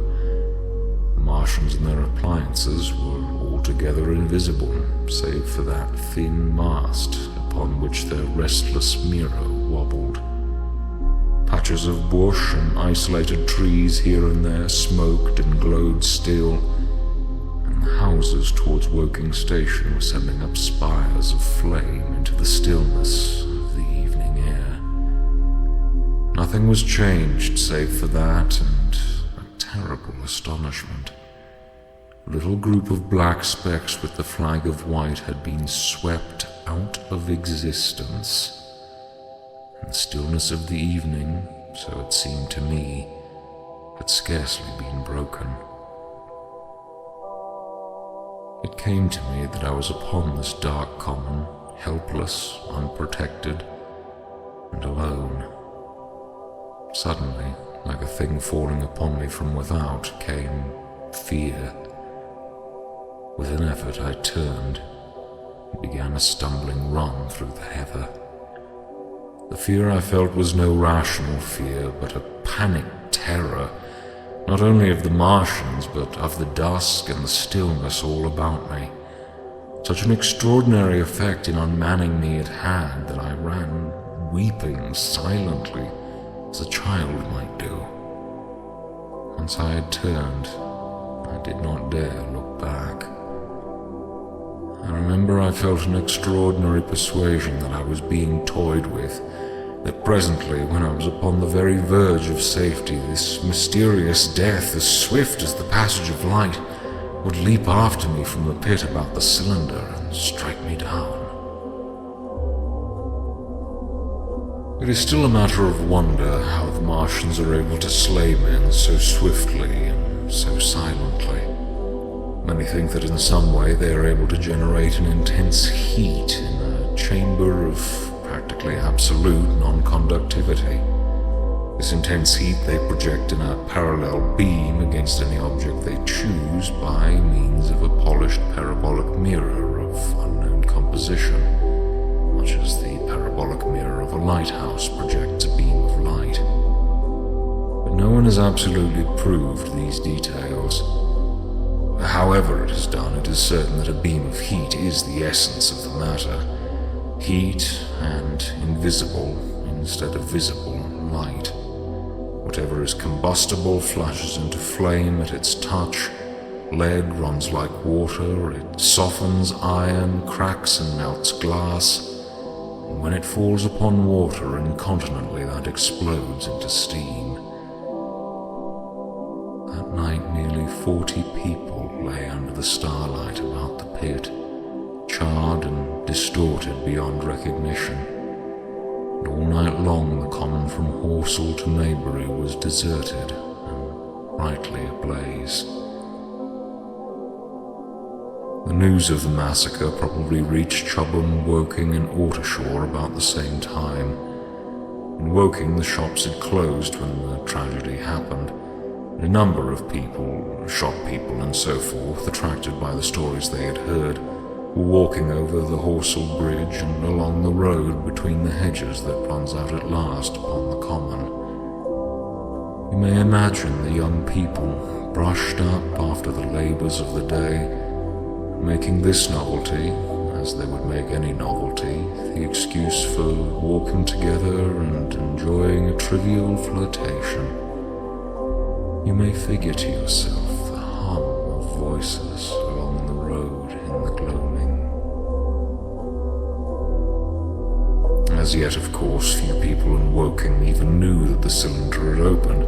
The Martians and their appliances were altogether invisible, save for that thin mast upon which their restless mirror wobbled. Patches of bush and isolated trees here and there smoked and glowed still, and the houses towards Woking Station were sending up spires of flame into the stillness of the evening air. Nothing was changed save for that and a terrible astonishment. A little group of black specks with the flag of white had been swept out of existence. And the stillness of the evening, so it seemed to me, had scarcely been broken. It came to me that I was upon this dark common, helpless, unprotected, and alone. Suddenly, like a thing falling upon me from without, came fear. With an effort I turned and began a stumbling run through the heather. The fear I felt was no rational fear, but a panicked terror, not only of the Martians, but of the dusk and the stillness all about me. Such an extraordinary effect in unmanning me it had that I ran weeping silently, as a child might do. Once I had turned, I did not dare look back. I remember I felt an extraordinary persuasion that I was being toyed with, that presently, when I was upon the very verge of safety, this mysterious death, as swift as the passage of light, would leap after me from the pit about the cylinder and strike me down. It is still a matter of wonder how the Martians are able to slay men so swiftly and so silently. Many think that in some way they are able to generate an intense heat in a chamber of practically absolute non-conductivity. This intense heat they project in a parallel beam against any object they choose by means of a polished parabolic mirror of unknown composition, much as the parabolic mirror of a lighthouse projects a beam of light. But no one has absolutely proved these details. however it is done, it is certain that a beam of heat is the essence of the matter. Heat and invisible, instead of visible, light. Whatever is combustible flashes into flame at its touch. Lead runs like water, it softens iron, cracks and melts glass. And when it falls upon water incontinently, that explodes into steam. That night, nearly 40 people lay under the starlight about the pit, charred and distorted beyond recognition. And all night long, the common from Horsell to Maybury was deserted and brightly ablaze. The news of the massacre probably reached Chubham, Woking and Ottershaw about the same time. In Woking, the shops had closed when the tragedy happened. A number of people, shop people and so forth, attracted by the stories they had heard, were walking over the Horsell Bridge and along the road between the hedges that runs out at last upon the common. You may imagine the young people, brushed up after the labours of the day, making this novelty, as they would make any novelty, the excuse for walking together and enjoying a trivial flirtation. You may figure to yourself the hum of voices along the road in the gloaming. As yet, of course, few people in Woking even knew that the cylinder had opened,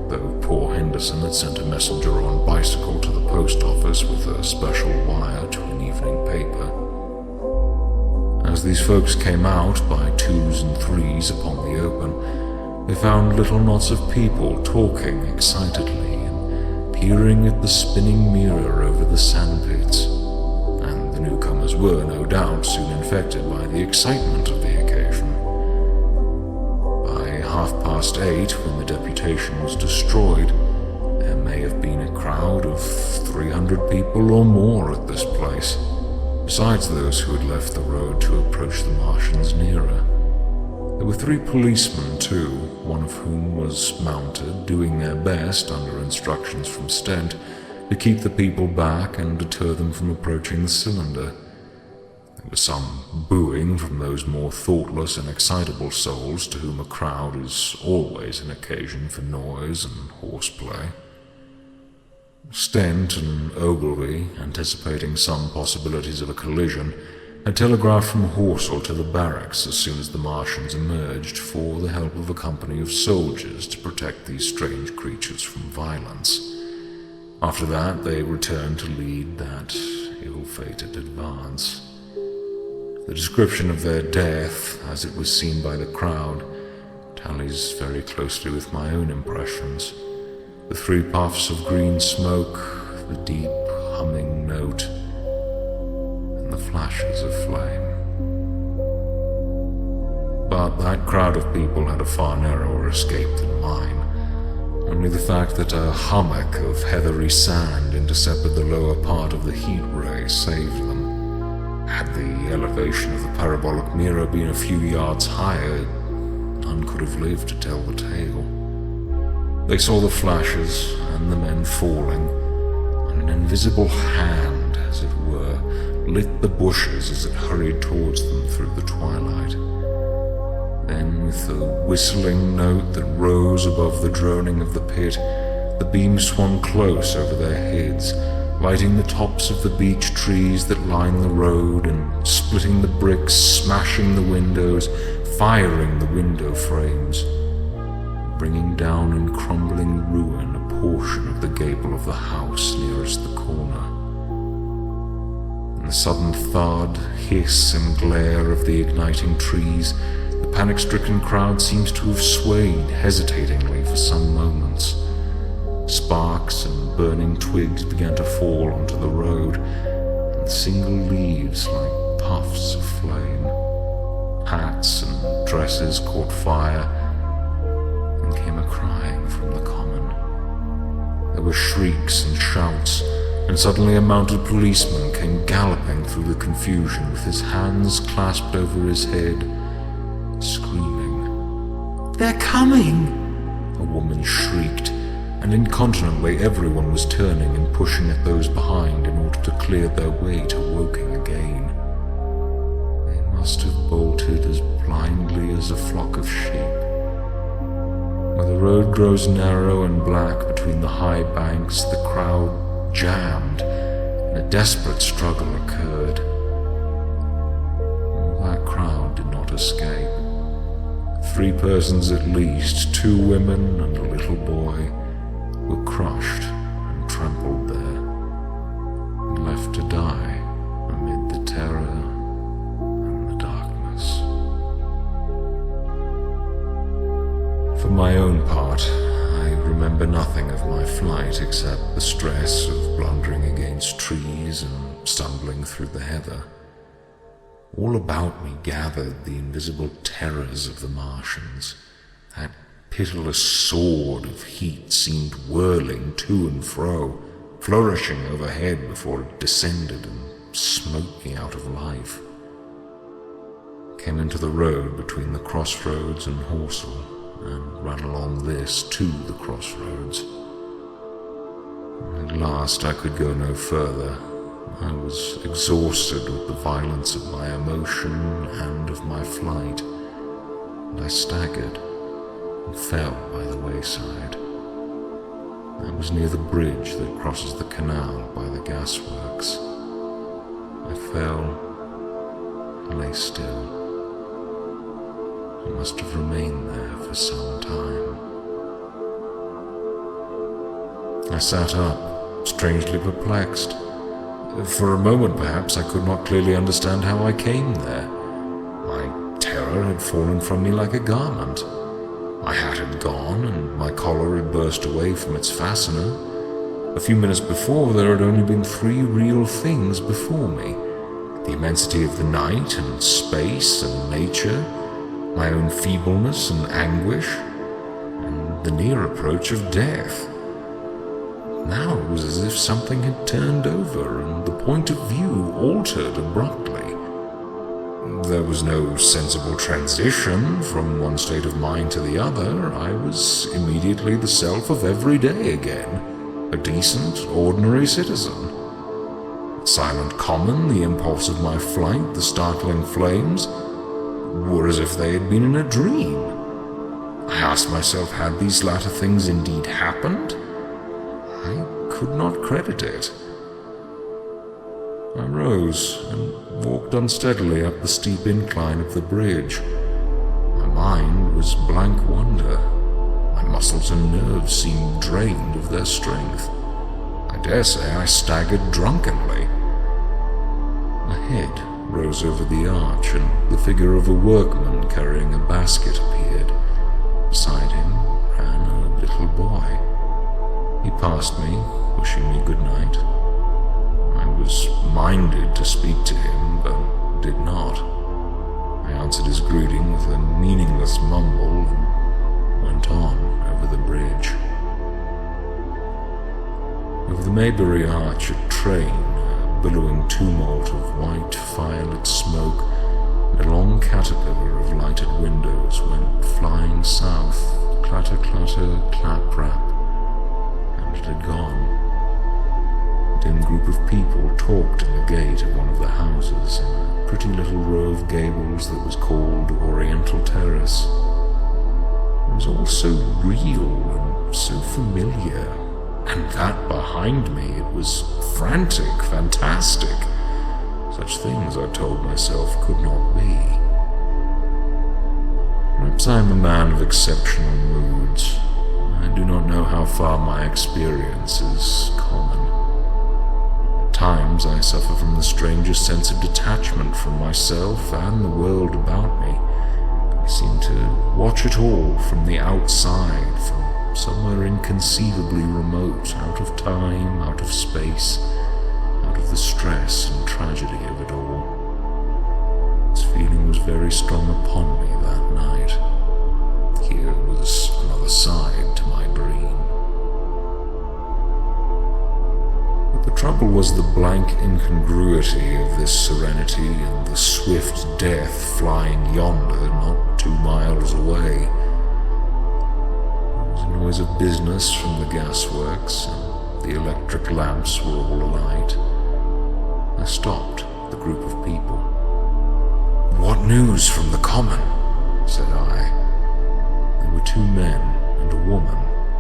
though poor Henderson had sent a messenger on bicycle to the post office with a special wire to an evening paper. As these folks came out by twos and threes upon the open, they found little knots of people talking excitedly and peering at the spinning mirror over the sandpits, and the newcomers were, no doubt, soon infected by the excitement of the occasion. By 8:30, when the deputation was destroyed, there may have been a crowd of 300 people or more at this place, besides those who had left the road to approach the Martians nearer. There were 3 policemen, too, one of whom was mounted, doing their best, under instructions from Stent, to keep the people back and deter them from approaching the cylinder. There was some booing from those more thoughtless and excitable souls to whom a crowd is always an occasion for noise and horseplay. Stent and Ogilvy, anticipating some possibilities of a collision, had telegraphed from Horsell to the barracks as soon as the Martians emerged for the help of a company of soldiers to protect these strange creatures from violence. After that, they returned to lead that ill-fated advance. The description of their death, as it was seen by the crowd, tallies very closely with my own impressions. The 3 puffs of green smoke, the deep humming note, the flashes of flame. But that crowd of people had a far narrower escape than mine. Only the fact that a hummock of heathery sand intercepted the lower part of the heat ray saved them. Had the elevation of the parabolic mirror been a few yards higher, none could have lived to tell the tale. They saw the flashes and the men falling, and an invisible hand, as it were, lit the bushes as it hurried towards them through the twilight. Then, with a whistling note that rose above the droning of the pit, the beam swung close over their heads, lighting the tops of the beech trees that line the road and splitting the bricks, smashing the windows, firing the window frames, bringing down in crumbling ruin a portion of the gable of the house nearest the corner. In the sudden thud, hiss and glare of the igniting trees, the panic-stricken crowd seems to have swayed hesitatingly for some moments. Sparks and burning twigs began to fall onto the road, and single leaves like puffs of flame. Hats and dresses caught fire, and came a crying from the common. There were shrieks and shouts, and suddenly a mounted policeman came galloping through the confusion with his hands clasped over his head, screaming. "They're coming!" a woman shrieked, and incontinently everyone was turning and pushing at those behind in order to clear their way to Woking again. They must have bolted as blindly as a flock of sheep. Where the road grows narrow and black between the high banks, the crowd jammed, and a desperate struggle occurred. That crowd did not escape. 3 persons at least, 2 women and a little boy, were crushed and trampled there, and left to die amid the terror and the darkness. For my own part, I remember nothing of my flight except the stress of blundering against trees and stumbling through the heather. All about me gathered the invisible terrors of the Martians. That pitiless sword of heat seemed whirling to and fro, flourishing overhead before it descended and smoked me out of life. I came into the road between the crossroads and Horsell, and ran along this to the crossroads. At last I could go no further. I was exhausted with the violence of my emotion and of my flight, and I staggered and fell by the wayside. I was near the bridge that crosses the canal by the gasworks. I fell and lay still. I must have remained there for some time. I sat up, strangely perplexed. For a moment, perhaps, I could not clearly understand how I came there. My terror had fallen from me like a garment. My hat had gone, and my collar had burst away from its fastener. A few minutes before, there had only been 3 real things before me: the immensity of the night and space and nature, my own feebleness and anguish, and the near approach of death. Now it was as if something had turned over and the point of view altered abruptly. There was no sensible transition from one state of mind to the other. I was immediately the self of every day again, a decent, ordinary citizen. The silent common, the impulse of my flight, the startling flames, were as if they had been in a dream. I asked myself, had these latter things indeed happened? I could not credit it. I rose and walked unsteadily up the steep incline of the bridge. My mind was blank wonder. My muscles and nerves seemed drained of their strength. I dare say I staggered drunkenly. A head rose over the arch, and the figure of a workman carrying a basket appeared. Beside him ran a little boy. He passed me, wishing me good night. I was minded to speak to him, but did not. I answered his greeting with a meaningless mumble and went on over the bridge. Over the Maybury Arch, a train, a billowing tumult of white, firelit smoke, and a long caterpillar of lighted windows went flying south, clatter, clatter, clap, rap. It had gone. A dim group of people talked in the gate of one of the houses in a pretty little row of gables that was called Oriental Terrace. It was all so real and so familiar, and that behind me, it was frantic, fantastic. Such things, I told myself, could not be. Perhaps I am a man of exceptional moods. I do not know how far my experience is common. At times I suffer from the strangest sense of detachment from myself and the world about me. I seem to watch it all from the outside, from somewhere inconceivably remote, out of time, out of space, out of the stress and tragedy of it all. This feeling was very strong upon me that night. Here was another side to my dream. But the trouble was the blank incongruity of this serenity and the swift death flying yonder, not 2 miles away. There was noise of business from the gasworks, and the electric lamps were all alight. I stopped the group of people. "What news from the common?" said I. There were two men and a woman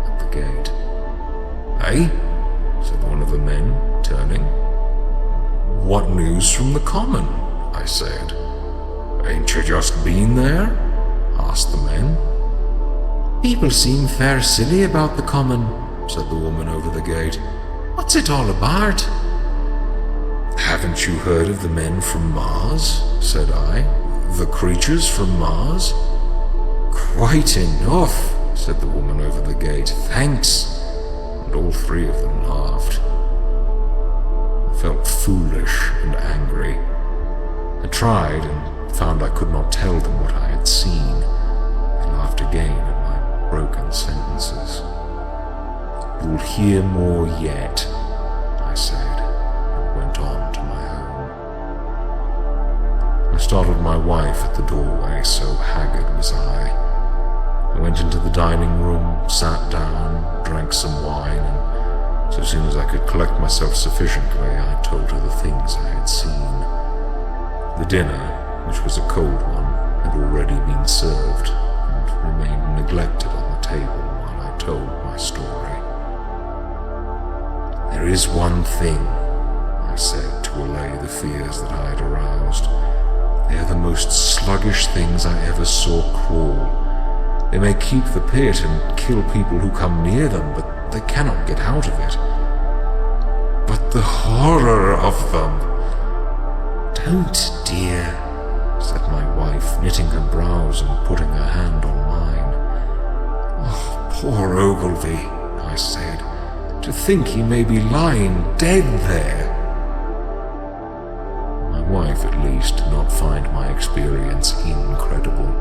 at the gate. "Eh?" said one of the men, turning. "What news from the common?" I said. "Ain't you just been there?" asked the men. "People seem fair silly about the common," said the woman over the gate. "What's it all about?" "Haven't you heard of the men from Mars?" said I. "The creatures from Mars?" "Quite enough," said the woman over the gate. "Thanks." And all three of them laughed. I felt foolish and angry. I tried and found I could not tell them what I had seen. They laughed again at my broken sentences. "You'll hear more yet," I said, and went on to my home. I startled my wife at the doorway, so haggard was I. I went into the dining room, sat down, drank some wine, and so soon as I could collect myself sufficiently, I told her the things I had seen. The dinner, which was a cold one, had already been served and remained neglected on the table while I told my story. "There is one thing," I said, to allay the fears that I had aroused. "They are the most sluggish things I ever saw crawl. They may keep the pit and kill people who come near them, but they cannot get out of it. But the horror of them!" "Don't, dear," said my wife, knitting her brows and putting her hand on mine. "Oh, poor Ogilvy," I said. "To think he may be lying dead there." My wife, at least, did not find my experience incredible.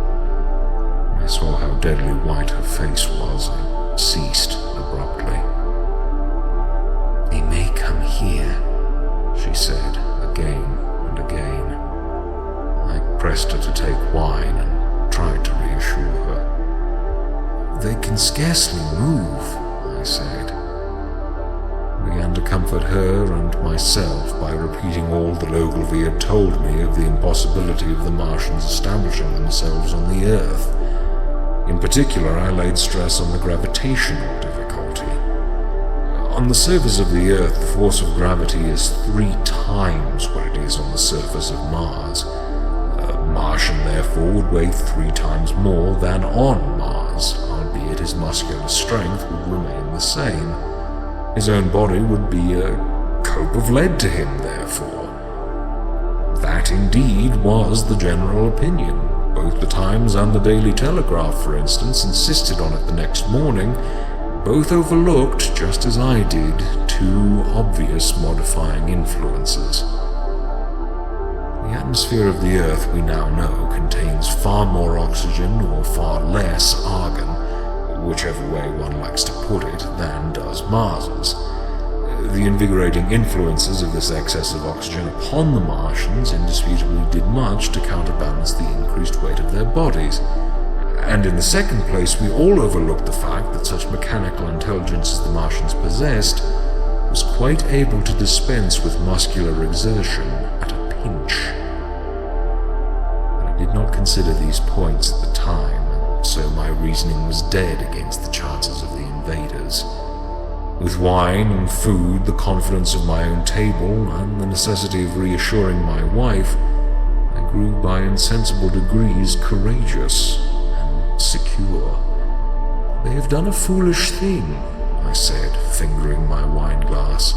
I saw how deadly white her face was and ceased abruptly. "They may come here," she said again and again. I pressed her to take wine and tried to reassure her. "They can scarcely move," I said. I began to comfort her and myself by repeating all that Ogilvy had told me of the impossibility of the Martians establishing themselves on the Earth. In particular, I laid stress on the gravitational difficulty. On the surface of the Earth, the force of gravity is 3 times what it is on the surface of Mars. A Martian, therefore, would weigh 3 times more than on Mars, albeit his muscular strength would remain the same. His own body would be a cope of lead to him, therefore. That, indeed, was the general opinion. Both the Times and the Daily Telegraph, for instance, insisted on it the next morning. Both overlooked, just as I did, 2 obvious modifying influences. The atmosphere of the Earth, we now know, contains far more oxygen or far less argon, whichever way one likes to put it, than does Mars's. The invigorating influences of this excess of oxygen upon the Martians indisputably did much to counterbalance the increased weight of their bodies. And in the second place, we all overlooked the fact that such mechanical intelligence as the Martians possessed was quite able to dispense with muscular exertion at a pinch. But I did not consider these points at the time, and so my reasoning was dead against the chances of the invaders. With wine and food, the confidence of my own table, and the necessity of reassuring my wife, I grew by insensible degrees courageous and secure. "They have done a foolish thing," I said, fingering my wine glass.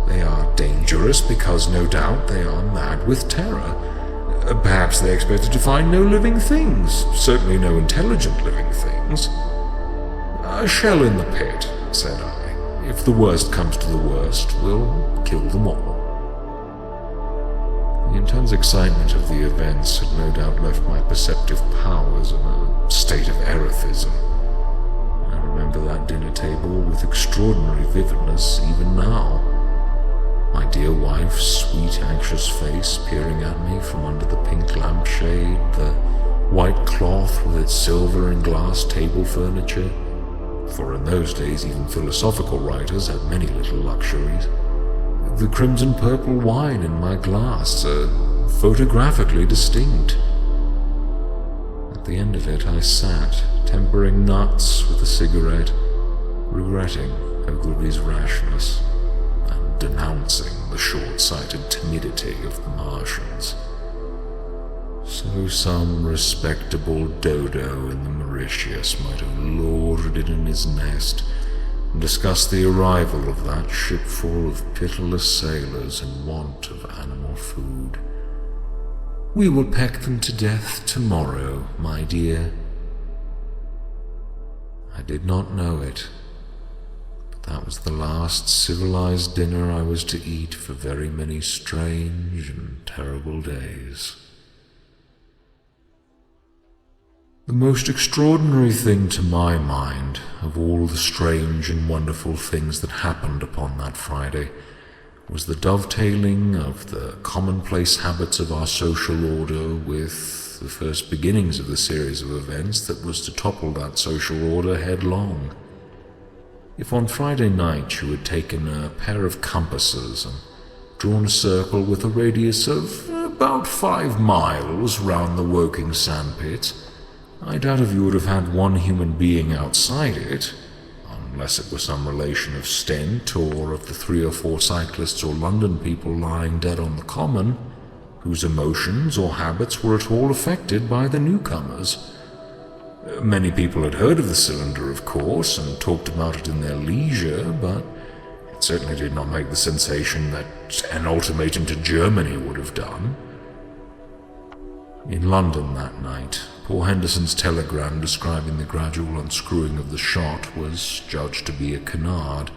"They are dangerous because, no doubt, they are mad with terror. Perhaps they expected to find no living things, certainly no intelligent living things. A shell in the pit," said I. "If the worst comes to the worst, we'll kill them all." The intense excitement of the events had no doubt left my perceptive powers in a state of erethism. I remember that dinner table with extraordinary vividness even now. My dear wife's sweet, anxious face peering at me from under the pink lampshade, the white cloth with its silver and glass table furniture, for in those days even philosophical writers had many little luxuries. The crimson purple wine in my glass, photographically distinct. At the end of it I sat, tempering nuts with a cigarette, regretting Ogilvy's rashness and denouncing the short-sighted timidity of the Martians. So some respectable dodo in the Mauritius might have lorded it in his nest and discussed the arrival of that ship full of pitiless sailors in want of animal food. "We will peck them to death tomorrow, my dear." I did not know it, but that was the last civilized dinner I was to eat for very many strange and terrible days. The most extraordinary thing to my mind of all the strange and wonderful things that happened upon that Friday was the dovetailing of the commonplace habits of our social order with the first beginnings of the series of events that was to topple that social order headlong. If on Friday night you had taken a pair of compasses and drawn a circle with a radius of about 5 miles round the Woking sandpit, I doubt if you would have had one human being outside it, unless it was some relation of Stent or of the 3 or 4 cyclists or London people lying dead on the common, whose emotions or habits were at all affected by the newcomers. Many people had heard of the cylinder, of course, and talked about it in their leisure, but it certainly did not make the sensation that an ultimatum to Germany would have done. In London that night, poor Henderson's telegram describing the gradual unscrewing of the shot was judged to be a canard,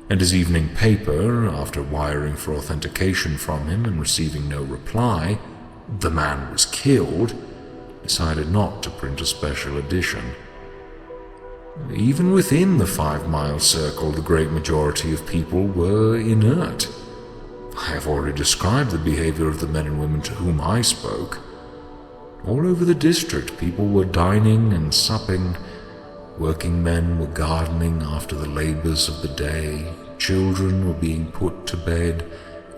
and his evening paper, after wiring for authentication from him and receiving no reply, "The man was killed," decided not to print a special edition. Even within the 5-mile circle, the great majority of people were inert. I have already described the behavior of the men and women to whom I spoke. All over the district, people were dining and supping. Working men were gardening after the labors of the day. Children were being put to bed.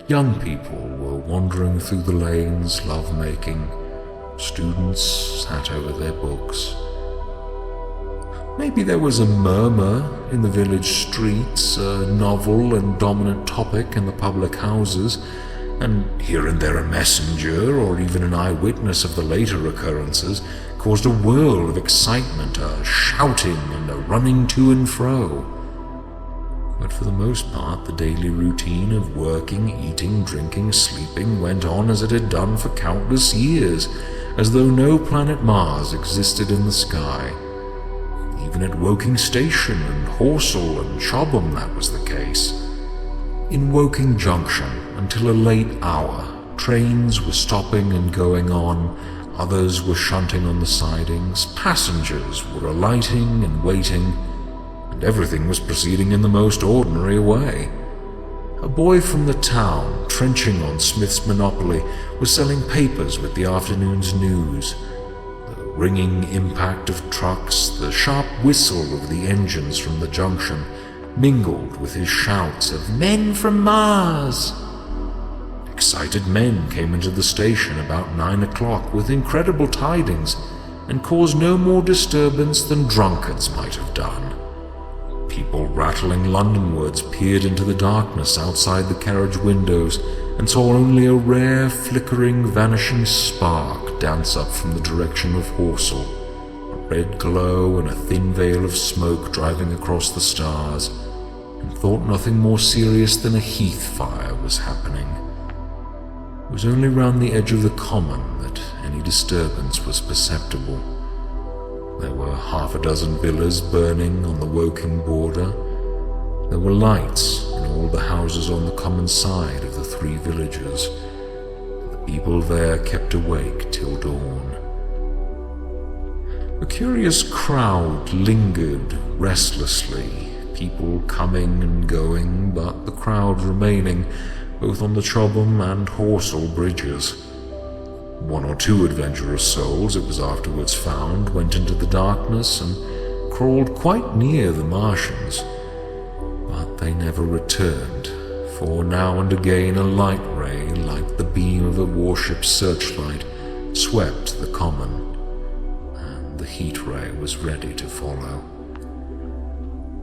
Young people were wandering through the lanes, love-making. Students sat over their books. Maybe there was a murmur in the village streets, a novel and dominant topic in the public houses, and here and there a messenger or even an eyewitness of the later occurrences caused a whirl of excitement, a shouting and a running to and fro. But for the most part, the daily routine of working, eating, drinking, sleeping went on as it had done for countless years, as though no planet Mars existed in the sky. Even at Woking Station and Horsell and Chobham that was the case. In Woking Junction, until a late hour, trains were stopping and going on, others were shunting on the sidings, passengers were alighting and waiting, and everything was proceeding in the most ordinary way. A boy from the town, trenching on Smith's Monopoly, was selling papers with the afternoon's news. The ringing impact of trucks, the sharp whistle of the engines from the junction, mingled with his shouts of "Men from Mars!" Excited men came into the station about 9 o'clock with incredible tidings, and caused no more disturbance than drunkards might have done. People rattling Londonwards peered into the darkness outside the carriage windows and saw only a rare, flickering, vanishing spark dance up from the direction of Horsell, a red glow and a thin veil of smoke driving across the stars, and thought nothing more serious than a heath fire was happening. It was only round the edge of the common that any disturbance was perceptible. There were 6 villas burning on the Woking border. There were lights in all the houses on the common side of the 3 villages. The people there kept awake till dawn. A curious crowd lingered restlessly, people coming and going, but the crowd remaining, both on the Chobham and Horsell bridges. 1 or 2 adventurous souls, it was afterwards found, went into the darkness and crawled quite near the Martians, but they never returned, for now and again a light ray, like the beam of a warship's searchlight, swept the common, and the heat ray was ready to follow.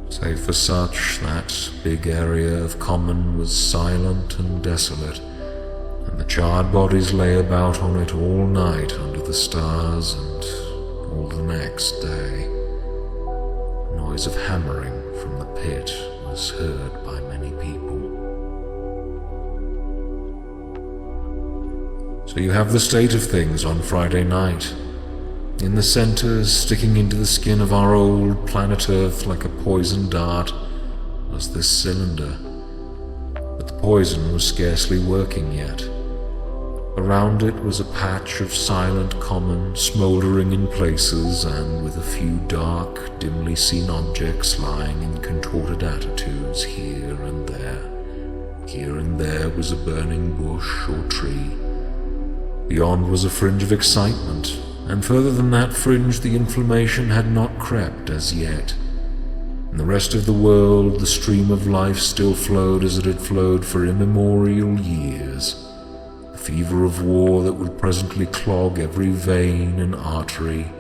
Save for such, that big area of common was silent and desolate, and the charred bodies lay about on it all night under the stars and all the next day. The noise of hammering from the pit was heard by many people. So you have the state of things on Friday night. In the center, sticking into the skin of our old planet Earth like a poison dart, was this cylinder. But the poison was scarcely working yet. Around it was a patch of silent common, smouldering in places, and with a few dark, dimly seen objects lying in contorted attitudes here and there. Here and there was a burning bush or tree. Beyond was a fringe of excitement, and further than that fringe the inflammation had not crept as yet. In the rest of the world the stream of life still flowed as it had flowed for immemorial years. The fever of war that would presently clog every vein and artery,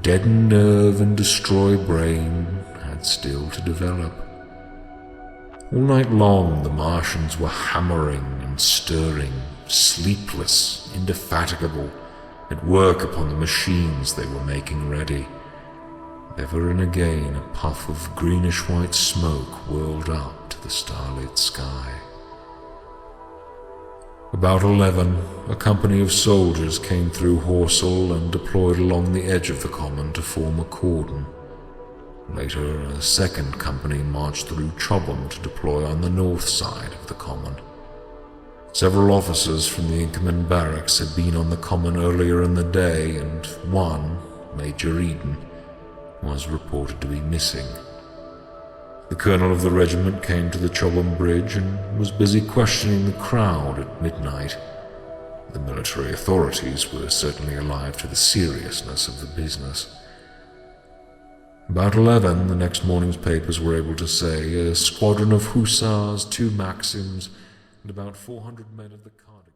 deaden nerve and destroy brain, had still to develop. All night long the Martians were hammering and stirring, sleepless, indefatigable, at work upon the machines they were making ready. Ever and again a puff of greenish-white smoke whirled up to the starlit sky. About 11, a company of soldiers came through Horsell and deployed along the edge of the common to form a cordon. Later, a second company marched through Chobham to deploy on the north side of the common. Several officers from the Inkerman barracks had been on the common earlier in the day, and one, Major Eden, was reported to be missing. The colonel of the regiment came to the Chobham Bridge and was busy questioning the crowd at midnight. The military authorities were certainly alive to the seriousness of the business. About 11, the next morning's papers were able to say, a squadron of hussars, 2 Maxims, and about 400 men of the Cardigan.